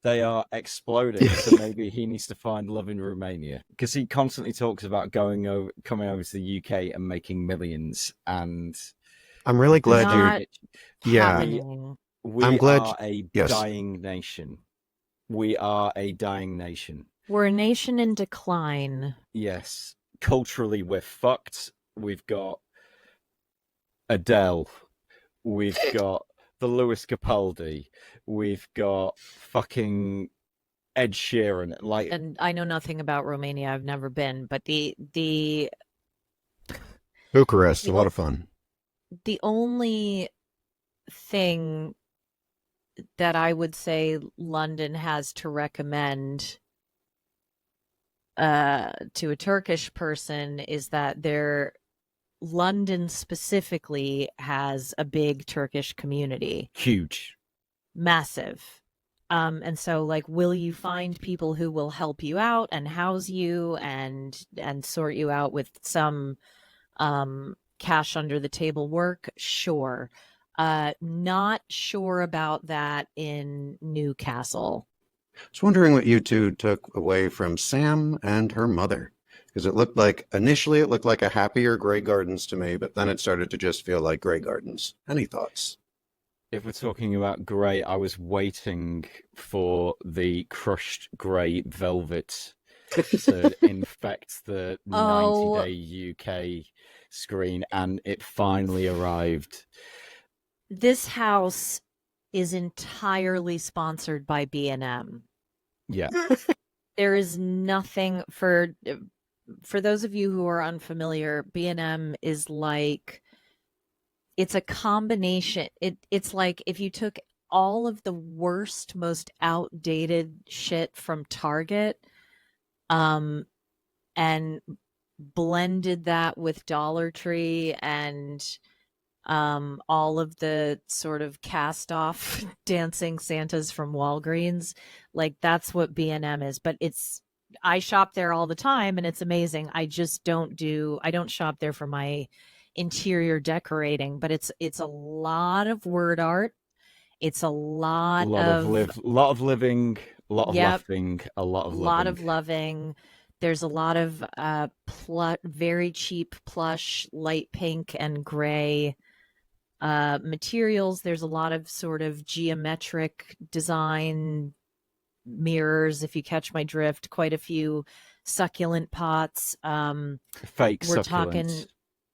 They are exploding, so maybe he needs to find love in Romania, because he constantly talks about coming over to the UK and making millions. And I'm really glad Not yeah, happening. I'm we glad, are a yes. dying nation. We are a dying nation. We're a nation in decline. Yes, culturally we're fucked. We've got Adele. We've got the Lewis Capaldi. We've got fucking Ed Sheeran. Like, And I know nothing about Romania. I've never been, but the Bucharest, a the, lot o- of fun. the only thing that I would say London has to recommend to a Turkish person is that London specifically has a big Turkish community. huge. Massive. And so like will you find people who will help you out and house you and sort you out with some cash under the table work? Sure. Not sure about that in Newcastle. I was wondering what you two took away from Sam and her mother. Because initially it looked like a happier Grey Gardens to me, but then it started to just feel like Grey Gardens. Any thoughts? If we're talking about grey, I was waiting for the crushed grey velvet to infect the Oh, 90-day UK screen, and it finally arrived. this house is entirely sponsored by B&M. Yeah. There is nothing for those of you who are unfamiliar, B&M is like it's a combination. It's like if you took all of the worst, most outdated shit from Target, um, and blended that with Dollar Tree and all of the sort of cast off dancing Santas from Walgreens. Like that's what B&M is, but I shop there all the time and it's amazing. I don't shop there for my interior decorating, but it's a lot of word art. It's a A lot lot of of living, a lot of yep, laughing, a lot of lot loving. of loving. There's a lot of very cheap plush, light pink and gray materials. There's a lot of sort of geometric design mirrors, if you catch my drift, quite a few succulent pots. Fake We're succulents. talking,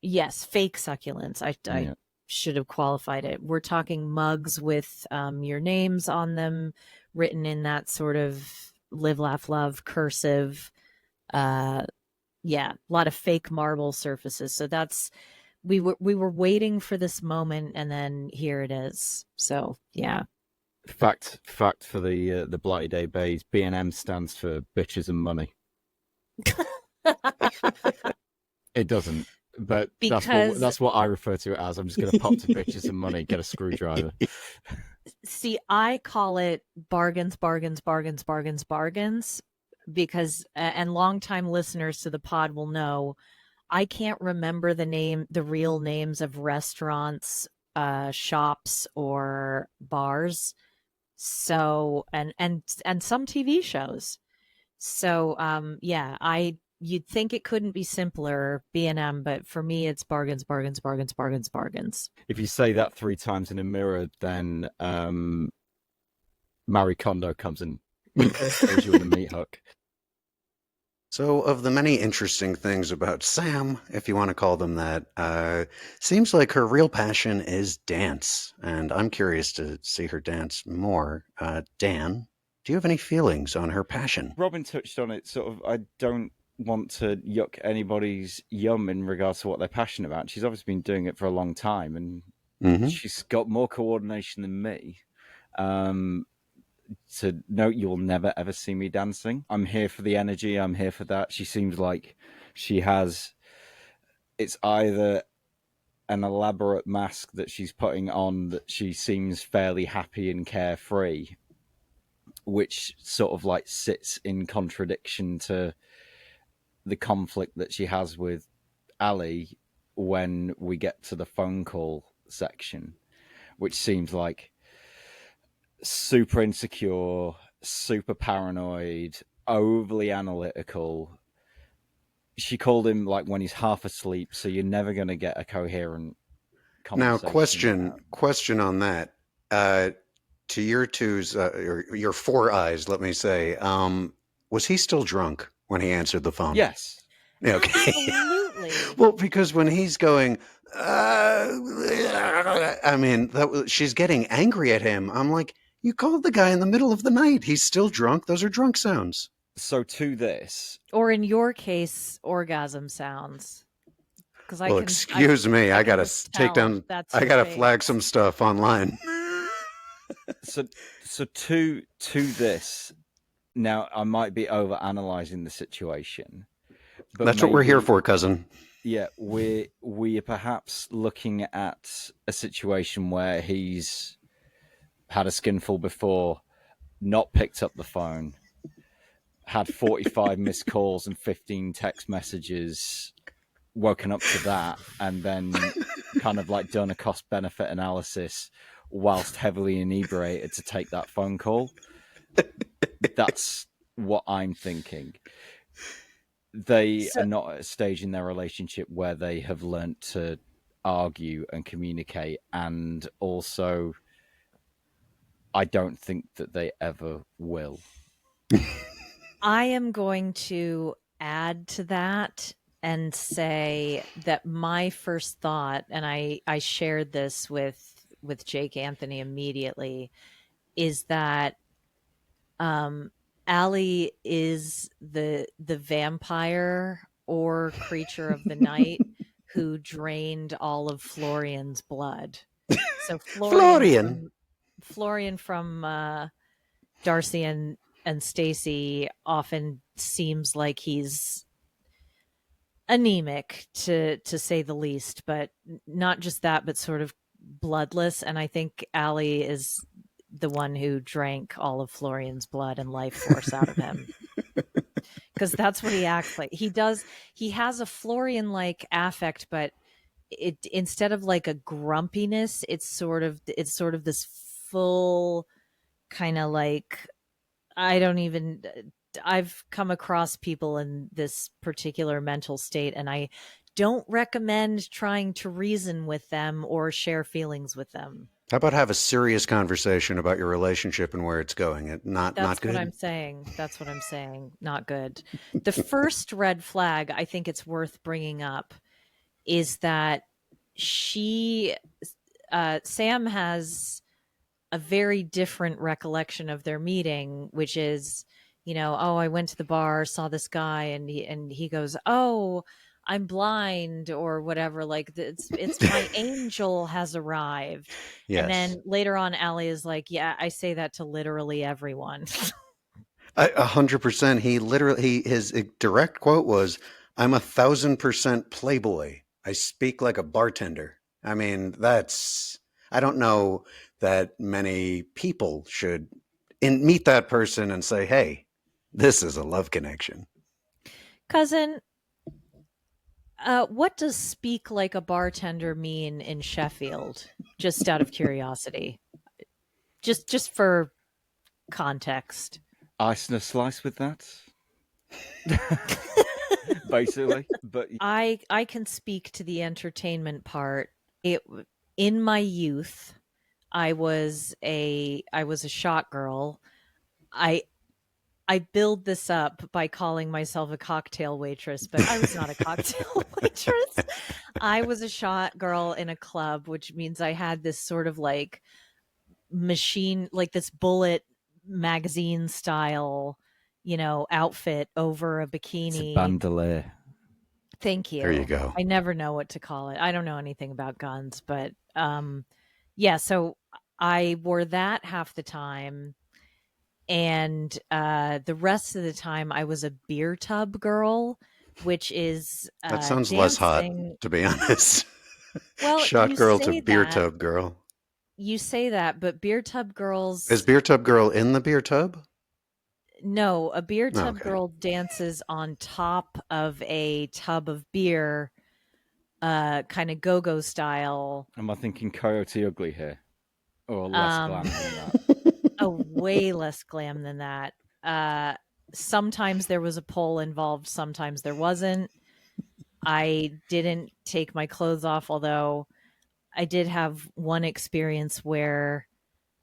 yes, fake succulents. I Yeah. should have qualified it. We're talking mugs with your names on them, written in that sort of live, laugh, love cursive. Yeah, a lot of fake marble surfaces. So we were waiting for this moment, and then here it is. So yeah. Fact for the Blighty Day Bays. B&M stands for bitches and money. It doesn't, but Because that's what I refer to it as. I'm just going to pop to bitches and money, get a screwdriver. see, I call it bargains, bargains, bargains, bargains, bargains, because and longtime listeners to the pod will know I can't remember the real names of restaurants, shops, or bars. So and some TV shows. So yeah, you'd think it couldn't be simpler, B&M, but for me it's bargains, bargains, bargains, bargains, bargains. If you say that 3 times in a mirror, then Marie Kondo comes and throws you with a meat hook. So, of the many interesting things about Sam, if you want to call them that, seems like her real passion is dance, and I'm curious to see her dance more. Dan, do you have any feelings on her passion? Robin touched on it. Sort of, I don't want to yuck anybody's yum in regards to what they're passionate about. She's obviously been doing it for a long time, and she's got more coordination than me. To note, you'll never ever see me dancing. I'm here for the energy. I'm here for that. She seems like she has. It's either an elaborate mask that she's putting on that she seems fairly happy and carefree, which sort of like sits in contradiction to the conflict that she has with Ali when we get to the phone call section, which seems like super insecure, super paranoid, overly analytical. She called him like when he's half asleep, so you're never going to get a coherent Now, conversation. question on that. To your two's, or your four eyes, let me say, was he still drunk when he answered the phone? Yes. Okay. Absolutely. Well, because when he's going, I mean, she's getting angry at him. I'm like, you called the guy in the middle of the night. He's still drunk. Those are drunk sounds. So to this, Or in your case, orgasm sounds. Because Well, excuse me. I gotta take down. I gotta flag some stuff online. so to this. Now I might be over analyzing the situation, but that's what we're here for, cousin. Yeah, we are perhaps looking at a situation where he's had a skinful before, not picked up the phone, had 45 missed calls and 15 text messages, woken up to that, and then kind of like done a cost benefit analysis whilst heavily inebriated to take that phone call. That's what I'm thinking. They are not at a stage in their relationship where they have learnt to argue and communicate, and also I don't think that they ever will. I am going to add to that and say that my first thought, and I shared this with Jake Anthony immediately, is that Ali is the vampire or creature of the night who drained all of Florian's blood. So Florian from Darcy and Stacy often seems like he's anemic to say the least, but not just that, but sort of bloodless. And I think Ali is the one who drank all of Florian's blood and life force out of him. Because that's what he acts like. He does. He has a Florian-like affect, but it, instead of like a grumpiness, it's sort of this full kind of like, I've come across people in this particular mental state, and I don't recommend trying to reason with them or share feelings with them. How about have a serious conversation about your relationship and where it's going? Not good. That's what I'm saying. That's what I'm saying. Not good. The first red flag I think it's worth bringing up is that Sam has a very different recollection of their meeting, which is, oh, I went to the bar, saw this guy, and he goes, oh, I'm blind or whatever. Like it's my angel has arrived. Yes. And then later on, Allie is like, yeah, I say that to literally everyone. 100%. His direct quote was, "I'm 1,000% playboy. I speak like a bartender." I mean, I don't know that many people should meet that person and say, hey, this is a love connection. Cousin, what does speak like a bartender mean in Sheffield? Just out of curiosity. Just for context. Ice and a slice with that. Basically. But I can speak to the entertainment part. In my youth, I was a shot girl. I build this up by calling myself a cocktail waitress, but I was not a cocktail waitress. I was a shot girl in a club, which means I had this sort of like machine, like this bullet magazine style, outfit over a bikini. It's a bandolier. Thank you. There you go. I never know what to call it. I don't know anything about guns, but yeah, so I wore that half the time. And the rest of the time I was a beer tub girl, which is that sounds dancing. less hot, to be honest. Well, Shot girl to beer tub girl. you say that, but beer tub Is girls, beer tub girl in the beer tub? no, a beer Oh, tub okay. girl dances on top of a tub of beer, kind of go-go style. Am I thinking Coyote Ugly here? Or less glam Um, than that? way less glam than that. Uh, Sometimes there was a pole involved, sometimes there wasn't. I didn't take my clothes off, although I did have one experience where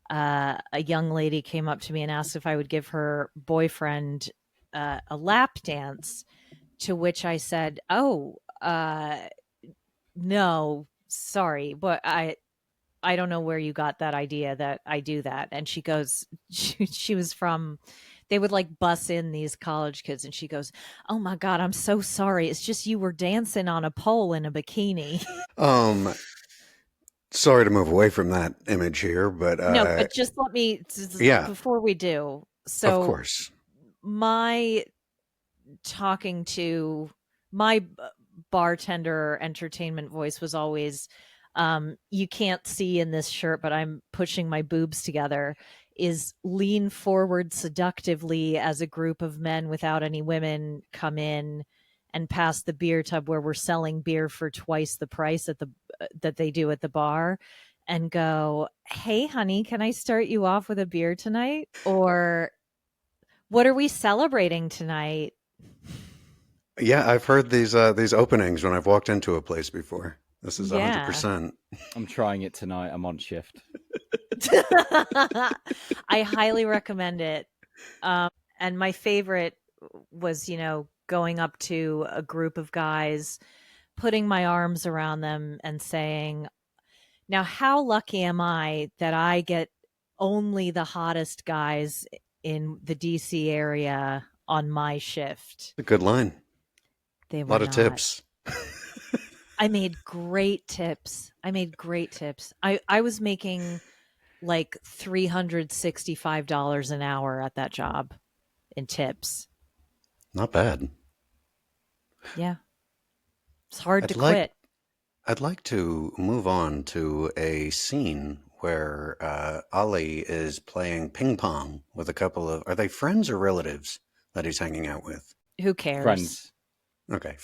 a young lady came up to me and asked if I would give her boyfriend a lap dance, to which I said, "Oh, no, sorry, but I don't know where you got that idea that I do that." And she goes, she was from, they would like bus in these college kids, and she goes, "Oh my God, I'm so sorry. It's just you were dancing on a pole in a bikini." Um, sorry to move away from that image here, but No, but just let me, yeah, before we do. of So, course. my talking to my bartender entertainment voice was always, you can't see in this shirt, but I'm pushing my boobs together, is lean forward seductively as a group of men without any women come in and pass the beer tub where we're selling beer for twice the price at the that they do at the bar, and go, "Hey honey, can I start you off with a beer tonight?" Or, "What are we celebrating tonight?" Yeah, I've heard these openings when I've walked into a place before. This is Yeah. 100%. I'm trying it tonight. I'm on shift. I highly recommend it. And my favorite was, going up to a group of guys, putting my arms around them and saying, "Now, how lucky am I that I get only the hottest guys in the DC area on my shift?" A good line. They A were lot of not. tips. I made great tips. I was making like $365 an hour at that job in tips. Not bad. Yeah. It's hard I'd to like quit. I'd like to move on to a scene where Ollie is playing ping pong with a couple of, are they friends or relatives that he's hanging out with? Who cares? Friends. Okay,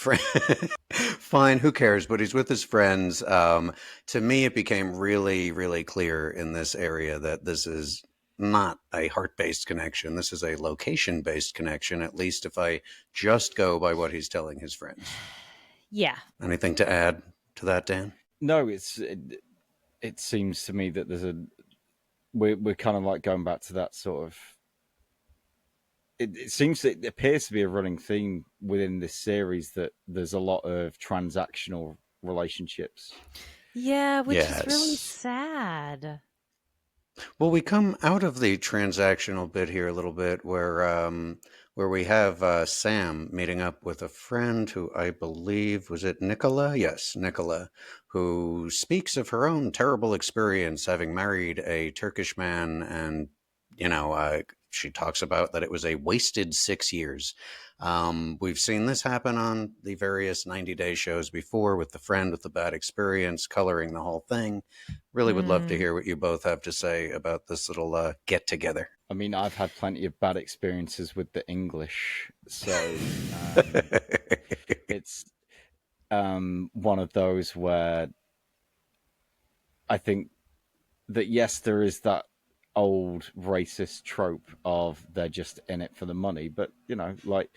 fine, who cares? But he's with his friends. To me, it became really, really clear in this area that this is not a heart-based connection. This is a location-based connection, at least if I just go by what he's telling his friends. Yeah. Anything to add to that, Dan? No, it seems to me that we're kind of like going back to that sort of. It appears to be a running theme within this series that there's a lot of transactional relationships. Yeah, which is really Yes. sad. Well, we come out of the transactional bit here a little bit, where we have Sam meeting up with a friend who I believe was it Nicola? Yes, Nicola, who speaks of her own terrible experience having married a Turkish man, and she talks about that it was a wasted 6 years. We've seen this happen on the various 90-day shows before with the friend with the bad experience coloring the whole thing. Really would love to Mm. hear what you both have to say about this little get together. I mean, I've had plenty of bad experiences with the English, so it's one of those where I think that yes, there is that old racist trope of they're just in it for the money, but like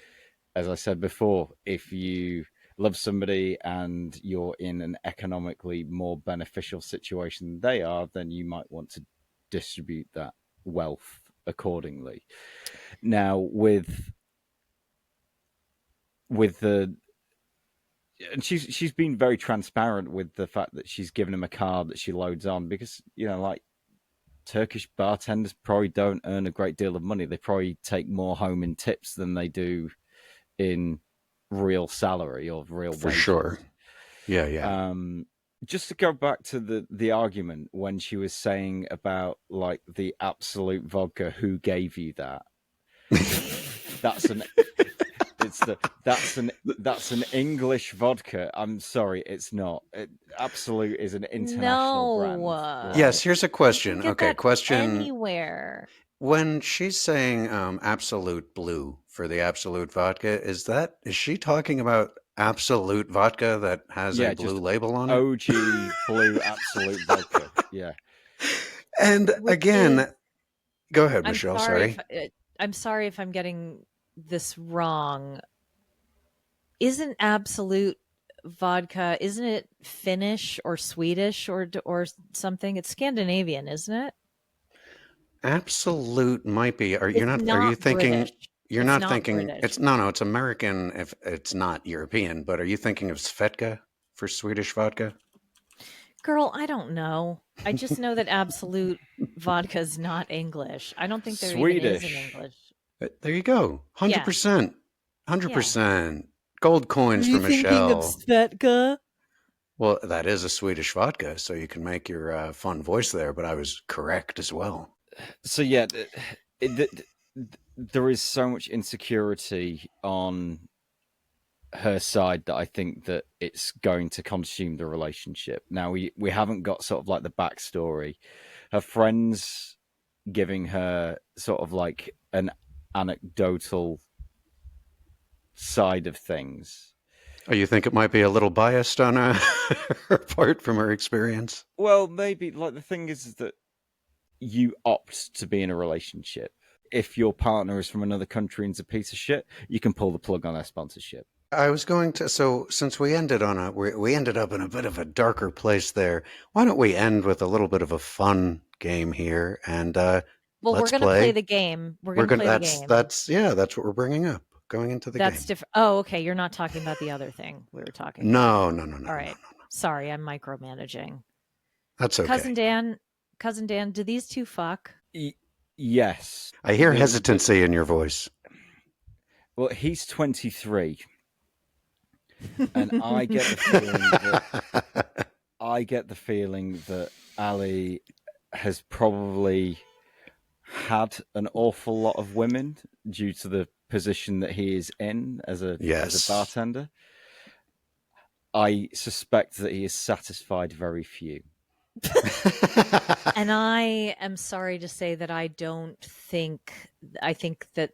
as I said before, if you love somebody and you're in an economically more beneficial situation than they are, then you might want to distribute that wealth accordingly. Now, with the and she's been very transparent with the fact that she's given him a card that she loads on because like Turkish bartenders probably don't earn a great deal of money. They probably take more home in tips than they do in real salary or real For wages. sure. Yeah, yeah. Just to go back to the argument when she was saying about like the absolute vodka, who gave you that? That's that's an English vodka. I'm sorry, it's not. Absolute is an international brand. No. Yes, here's a You can question. get Okay, that question. anywhere. When she's saying absolute blue for the absolute vodka, is she talking about absolute vodka that has a Yeah, blue just label on it? OG blue absolute vodka. Yeah. And Which again, is, go ahead, I'm Michelle. sorry Sorry. if I'm sorry if I'm getting this wrong. Isn't absolute vodka, isn't it Finnish or Swedish or something? It's Scandinavian, isn't it? Absolute might be. It's Are you not thinking, British. you're It's not not thinking, British. no, it's American if it's not European, but are you thinking of Svedka for Swedish vodka? Girl, I don't know. I just know that absolute vodka is not English. I don't think there even is an Swedish. English. There you go. Yeah. 100%. Yeah. 100%. Gold Are coins for you thinking of Michelle. Svedka? Well, that is a Swedish vodka, so you can make your fun voice there, but I was correct as well. So yeah, there is so much insecurity on her side that I think that it's going to consume the relationship. Now we haven't got sort of like the backstory. Her friends giving her sort of like an anecdotal side of things. Oh, you think it might be a little biased on her part from her experience? Well, maybe like the thing is that you opt to be in a relationship. If your partner is from another country and's a piece of shit, you can pull the plug on their sponsorship. I was going to, so since we ended we ended up in a bit of a darker place there, why don't we end with a little bit of a fun game here and Well, we're let's going to play play. the game. We're We're going to gonna, play the game. that's what we're bringing up, going into the That's game. different. Oh, okay. You're not talking about the other thing we were talking No, about. no, no, no, All no, right. no. Sorry, I'm micromanaging. That's Cousin okay. Dan, do these two fuck? Yes. I hear hesitancy in your voice. Well, he's 23, and I get the feeling that Ali has probably had an awful lot of women due to the position that he is in as a bartender. I suspect that he has satisfied very few. And I am sorry to say that I think that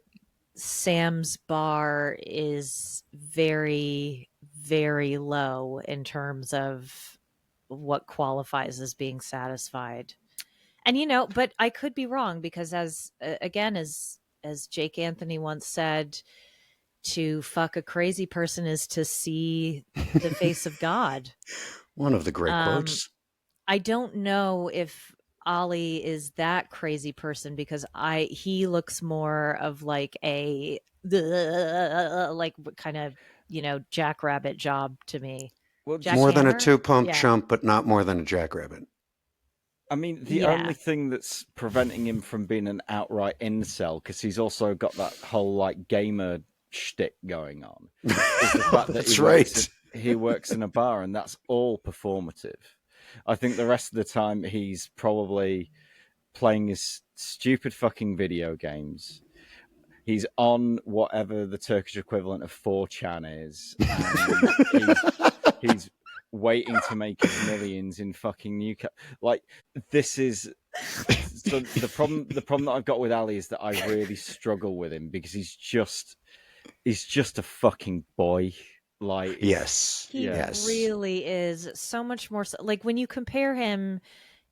Sam's bar is very, very low in terms of what qualifies as being satisfied. And but I could be wrong because as Jake Anthony once said, to fuck a crazy person is to see the face of God. One of the great quotes. I don't know if Ollie is that crazy person because he looks more of like a like kind of jackrabbit job to me. Well, More than a Jackhammer? two-pump Yeah. chump, but not more than a jackrabbit. I mean, the Yeah. only thing that's preventing him from being an outright incel, because he's also got that whole like gamer shtick going on, is the fact that That's he works in a bar, and that's all performative. I think the rest of the time he's probably playing his stupid fucking video games. He's on whatever the Turkish equivalent of 4chan is, and he's waiting to make his millions in fucking Newcastle. Like, this is so the problem that I've got with Ali is that I really struggle with him because he's just a fucking boy. Like, yes, He really is so much more like when you compare him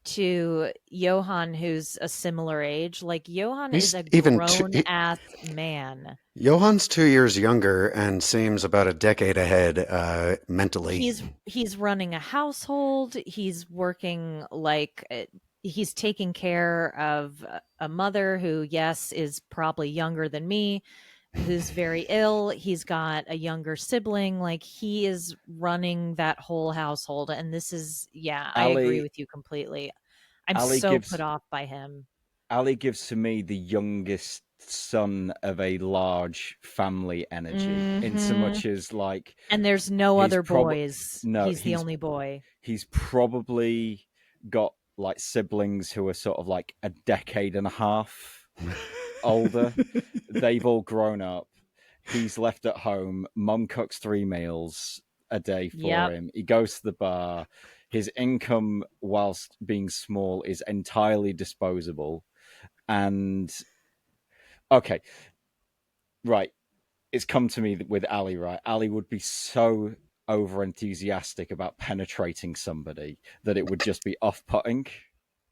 to Johan, who's a similar age. Like Johan is a grown ass man. Johan's 2 years younger and seems about a decade ahead mentally. He's running a household. He's working he's taking care of a mother who, yes, is probably younger than me, who's very ill. He's got a younger sibling. Like he is running that whole household. And this is, I agree with you completely. I'm put off by him. Ali gives to me the youngest son of a large family energy, in so much as like, and there's no other boys. No, he's the only boy. He's probably got like siblings who are sort of like a decade and a half older. They've all grown up. He's left at home. Mum cooks 3 meals a day for Yep. him. He goes to the bar. His income, whilst being small, is entirely disposable. And okay, right. It's come to me with Ali, right? Ali would be so over enthusiastic about penetrating somebody that it would just be off putting.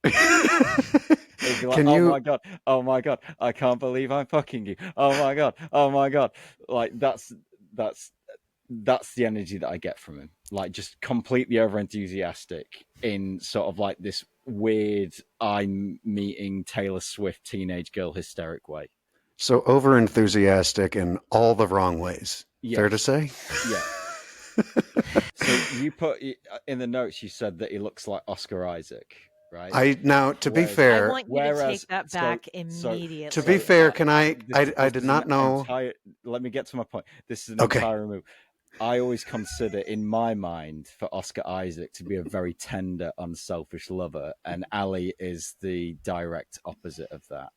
It'd be like, Can oh you? my god, oh my god, I can't believe I'm fucking you. Oh my god, oh my god. Like that's that's the energy that I get from him. Like just completely over enthusiastic in sort of like this weird I'm meeting Taylor Swift teenage girl hysteric way. So over enthusiastic in all the wrong ways. Fair to Yes. say? Yeah. So you put in the notes you said that he looks like Oscar Isaac, right? I now to be Whereas I fair, want you to whereas take that so back so to be immediately. fair, can I this did is an not know. entire. Let me get to my point. This is an Okay. entire move. I always consider, in my mind, for Oscar Isaac to be a very tender, unselfish lover, and Ali is the direct opposite of that.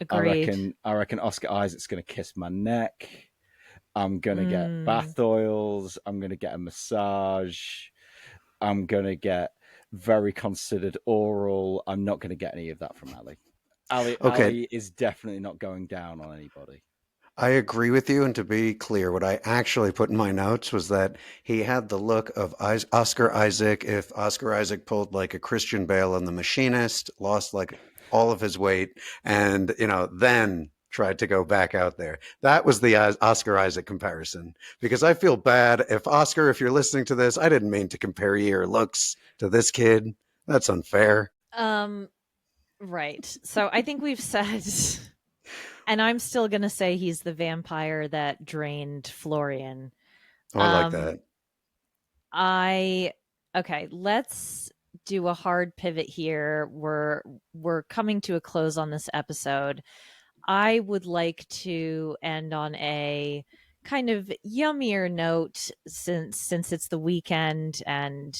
I Agreed. reckon. I reckon Oscar Isaac's going to kiss my neck. I'm going to get Mm. bath oils. I'm going to get a massage. I'm going to get very considered oral. I'm not going to get any of that from Ali. Okay. Ali is definitely not going down on anybody. I agree with you. And to be clear, what I actually put in my notes was that he had the look of Oscar Isaac if Oscar Isaac pulled like a Christian Bale in The Machinist, lost like all of his weight, and, then tried to go back out there. That was the Oscar Isaac comparison. Because I feel bad if Oscar, if you're listening to this, I didn't mean to compare your looks to this kid. That's unfair. Right. So I think we've said, and I'm still going to say he's the vampire that drained Florian. Oh, I like Um, that. okay, let's do a hard pivot here. We're coming to a close on this episode. I would like to end on a kind of yummier note since it's the weekend and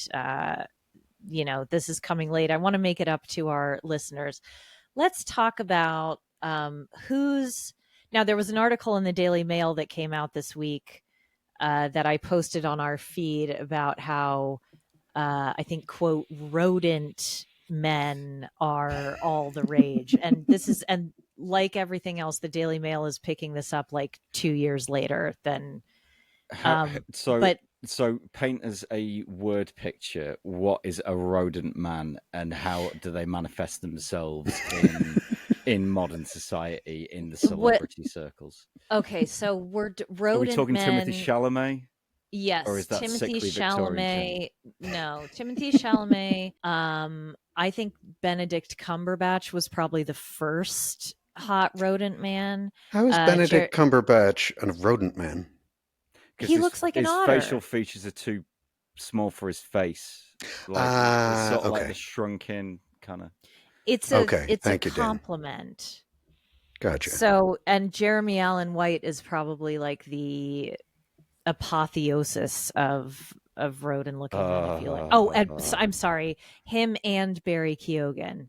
this is coming late. I want to make it up to our listeners. Let's talk about who's now. There was an article in the Daily Mail that came out this week that I posted on our feed about how I think, quote, rodent men are all the rage. And like everything else, the Daily Mail is picking this up like 2 years later than, So but so paint as a word picture what is a rodent man and how do they manifest themselves in modern society in the what, celebrity circles. okay, so Are we rodent talking Timothy men. Chalamet? Or Yes, is that Timothy sickly Victorian Chalamet. No, Timothy Chalamet. I think Benedict Cumberbatch was probably the first hot rodent man. How is Benedict Cumberbatch a rodent man? Because He looks like an his otter. facial features are too small for his face. Like it's sort of like Okay. the shrunken kind of. It's Okay, a thank you, Dan. compliment. Gotcha. So, and Jeremy Allen White is probably like the apotheosis of rodent looking men, if you like. Oh, and I'm sorry, him and Barry Keoghan.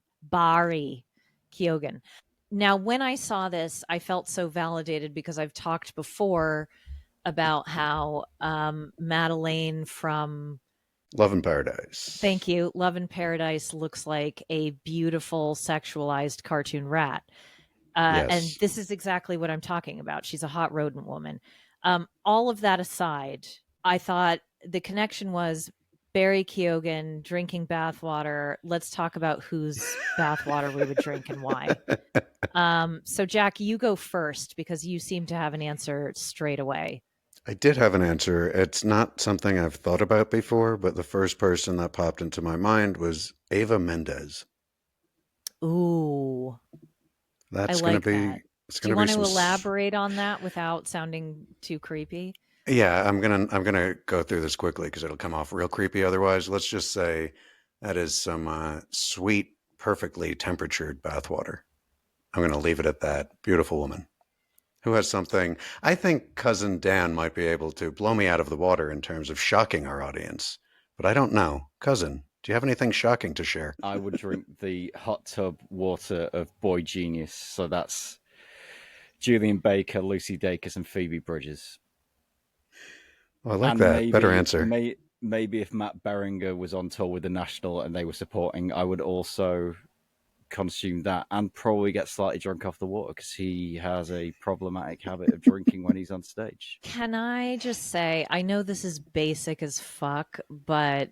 Now, when I saw this, I felt so validated because I've talked before about how Madeleine from Love in Paradise. Thank you, Love in Paradise looks like a beautiful sexualized cartoon rat. Yes. And this is exactly what I'm talking about. She's a hot rodent woman. All of that aside, I thought the connection was Barry Keoghan drinking bathwater. Let's talk about whose bathwater we would drink and why. So, Jack, you go first because you seem to have an answer straight away. I did have an answer. It's not something I've thought about before, but the first person that popped into my mind was Eva Mendes. Ooh. That's going to be... That. Do you want to elaborate on that without sounding too creepy? Yeah, I'm gonna go through this quickly because it'll come off real creepy otherwise. Let's just say that is some sweet, perfectly temperatured bathwater. I'm gonna leave it at that. Beautiful woman who has something. I think cousin Dan might be able to blow me out of the water in terms of shocking our audience, but I don't know. Cousin, do you have anything shocking to share? I would drink the hot tub water of Boy Genius. So that's Julian Baker, Lucy Dacus, and Phoebe Bridges. Well, I like And that. Better answer. Maybe if Matt Berringer was on tour with the National and they were supporting, I would also consume that and probably get slightly drunk off the water because he has a problematic habit of drinking when he's on stage. Can I just say, I know this is basic as fuck, but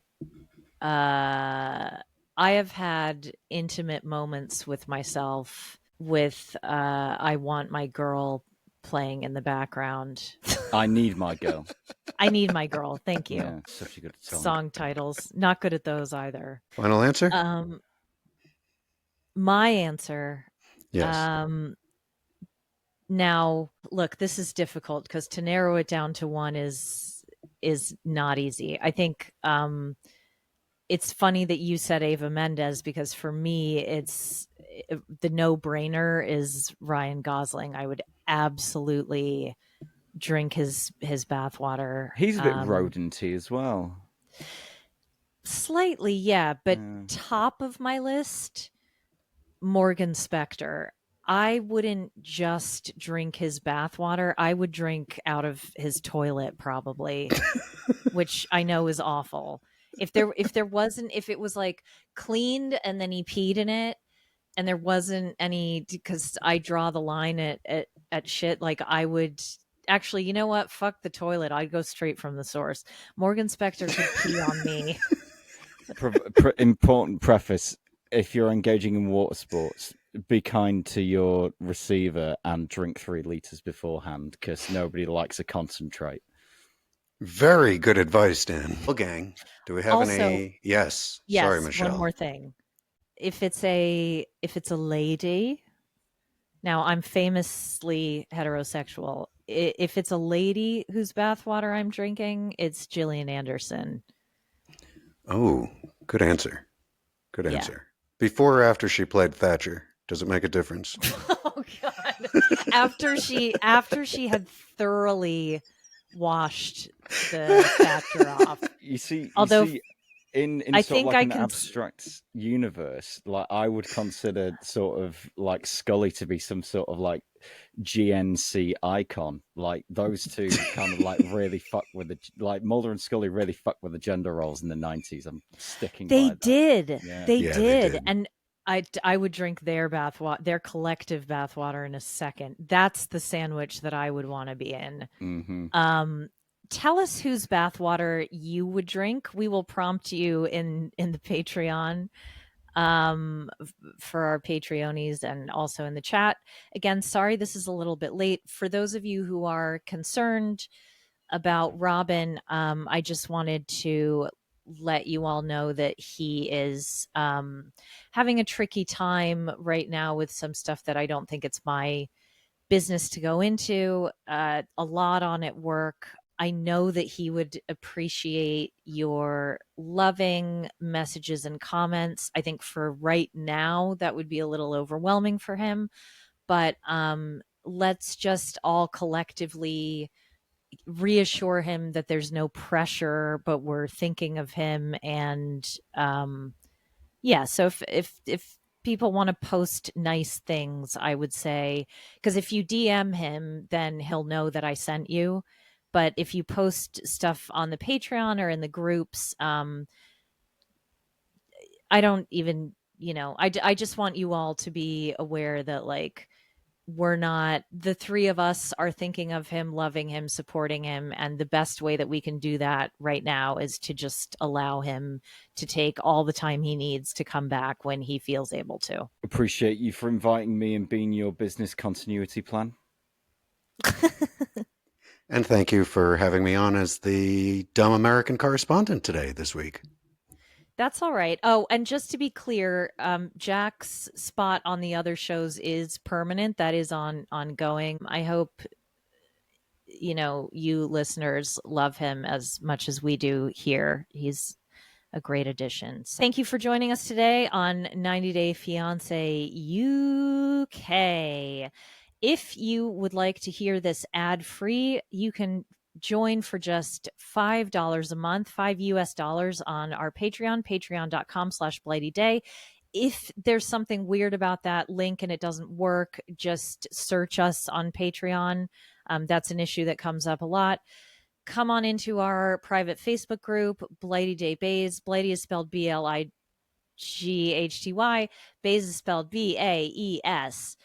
I have had intimate moments with myself with I Want My Girl playing in the background. I Need My Girl. I Need My Girl. Thank you. Yeah, such a good Song titles. Not good at those either. Final answer? My answer. Yes. Now, look, this is difficult because to narrow it down to one is not easy. I think it's funny that you said Ava Mendes because for me, it's the no-brainer is Ryan Gosling. I would absolutely drink his bathwater. He's a bit rodenty as well. Slightly, yeah, but top of my list, Morgan Spector. I wouldn't just drink his bathwater. I would drink out of his toilet probably, which I know is awful. If it was like cleaned and then he peed in it and there wasn't any, because I draw the line at shit, like I would actually, you know what? Fuck the toilet. I'd go straight from the source. Morgan Spector could pee on me. Important preface. If you're engaging in water sports, be kind to your receiver and drink 3 liters beforehand because nobody likes a concentrate. Very good advice, Dan. Well, gang, do we have Also, any? Yes. Sorry, Michelle. One more thing. If it's a lady, now I'm famously heterosexual. If it's a lady whose bathwater I'm drinking, it's Gillian Anderson. Oh, good answer. Good answer. Before or after she played Thatcher, does it make a difference? Oh God! After she had thoroughly washed the Thatcher off. You see, although in I sort think of like I an can abstract universe, like I would consider sort of like Scully to be some sort of like GNC icon. Like those two kind of like really fuck with the like Mulder and Scully really fuck with the gender roles in the 90s. I'm sticking they by that. did. Yeah. They Yeah, did. they did. And I would drink their bathwater, their collective bathwater in a second. That's the sandwich that I would want to be in. Mm-hmm. Tell us whose bathwater you would drink. We will prompt you in the Patreon for our Patreonies and also in the chat. Again, sorry this is a little bit late. For those of you who are concerned about Robin, I just wanted to let you all know that he is having a tricky time right now with some stuff that I don't think it's my business to go into. A lot on at work. I know that he would appreciate your loving messages and comments. I think for right now, that would be a little overwhelming for him. But let's just all collectively reassure him that there's no pressure, but we're thinking of him. And so if people want to post nice things, I would say, because if you DM him, then he'll know that I sent you. But if you post stuff on the Patreon or in the groups, I don't even, I just want you all to be aware that like, the three of us are thinking of him, loving him, supporting him. And the best way that we can do that right now is to just allow him to take all the time he needs to come back when he feels able to. Appreciate you for inviting me and being your business continuity plan. And thank you for having me on as the dumb American correspondent this week. That's all right. Oh, and just to be clear, Jack's spot on the other shows is permanent. That is ongoing. I hope, you listeners love him as much as we do here. He's a great addition. So thank you for joining us today on 90 Day Fiancé UK. If you would like to hear this ad-free, you can join for just $5 a month, $5 US on our Patreon, patreon.com/blightyday. if there's something weird about that link and it doesn't work, just search us on Patreon. That's an issue that comes up a lot. Come on into our private Facebook group, Blighty Day Bays. Blighty is spelled Blighty. Bays is spelled Baes.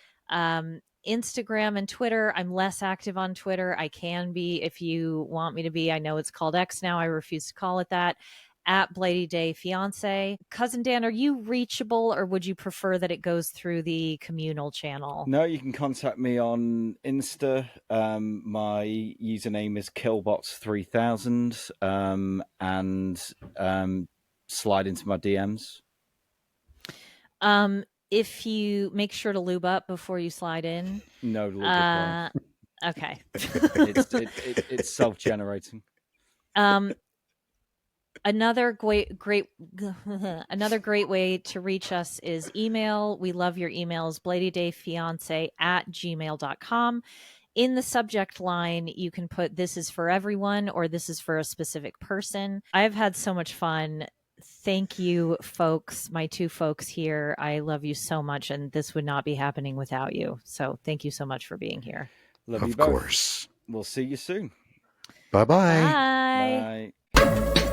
Instagram and Twitter. I'm less active on Twitter. I can be if you want me to be. I know it's called X now. I refuse to call it that. At Blighty Day Fiancé. Cousin Dan, are you reachable, or would you prefer that it goes through the communal channel? No, you can contact me on Insta. My username is Killbots3000, and slide into my DMs. If you make sure to lube up before you slide in. No lube required. Okay. It's self-generating. Another great way to reach us is email. We love your emails, bladydayfiance@gmail.com. In the subject line, you can put "this is for everyone" or "this is for a specific person." I've had so much fun. Thank you, folks, my two folks here. I love you so much, and this would not be happening without you. So thank you so much for being here. Love you Of both. course. We'll see you soon. Bye-bye. Bye. Bye.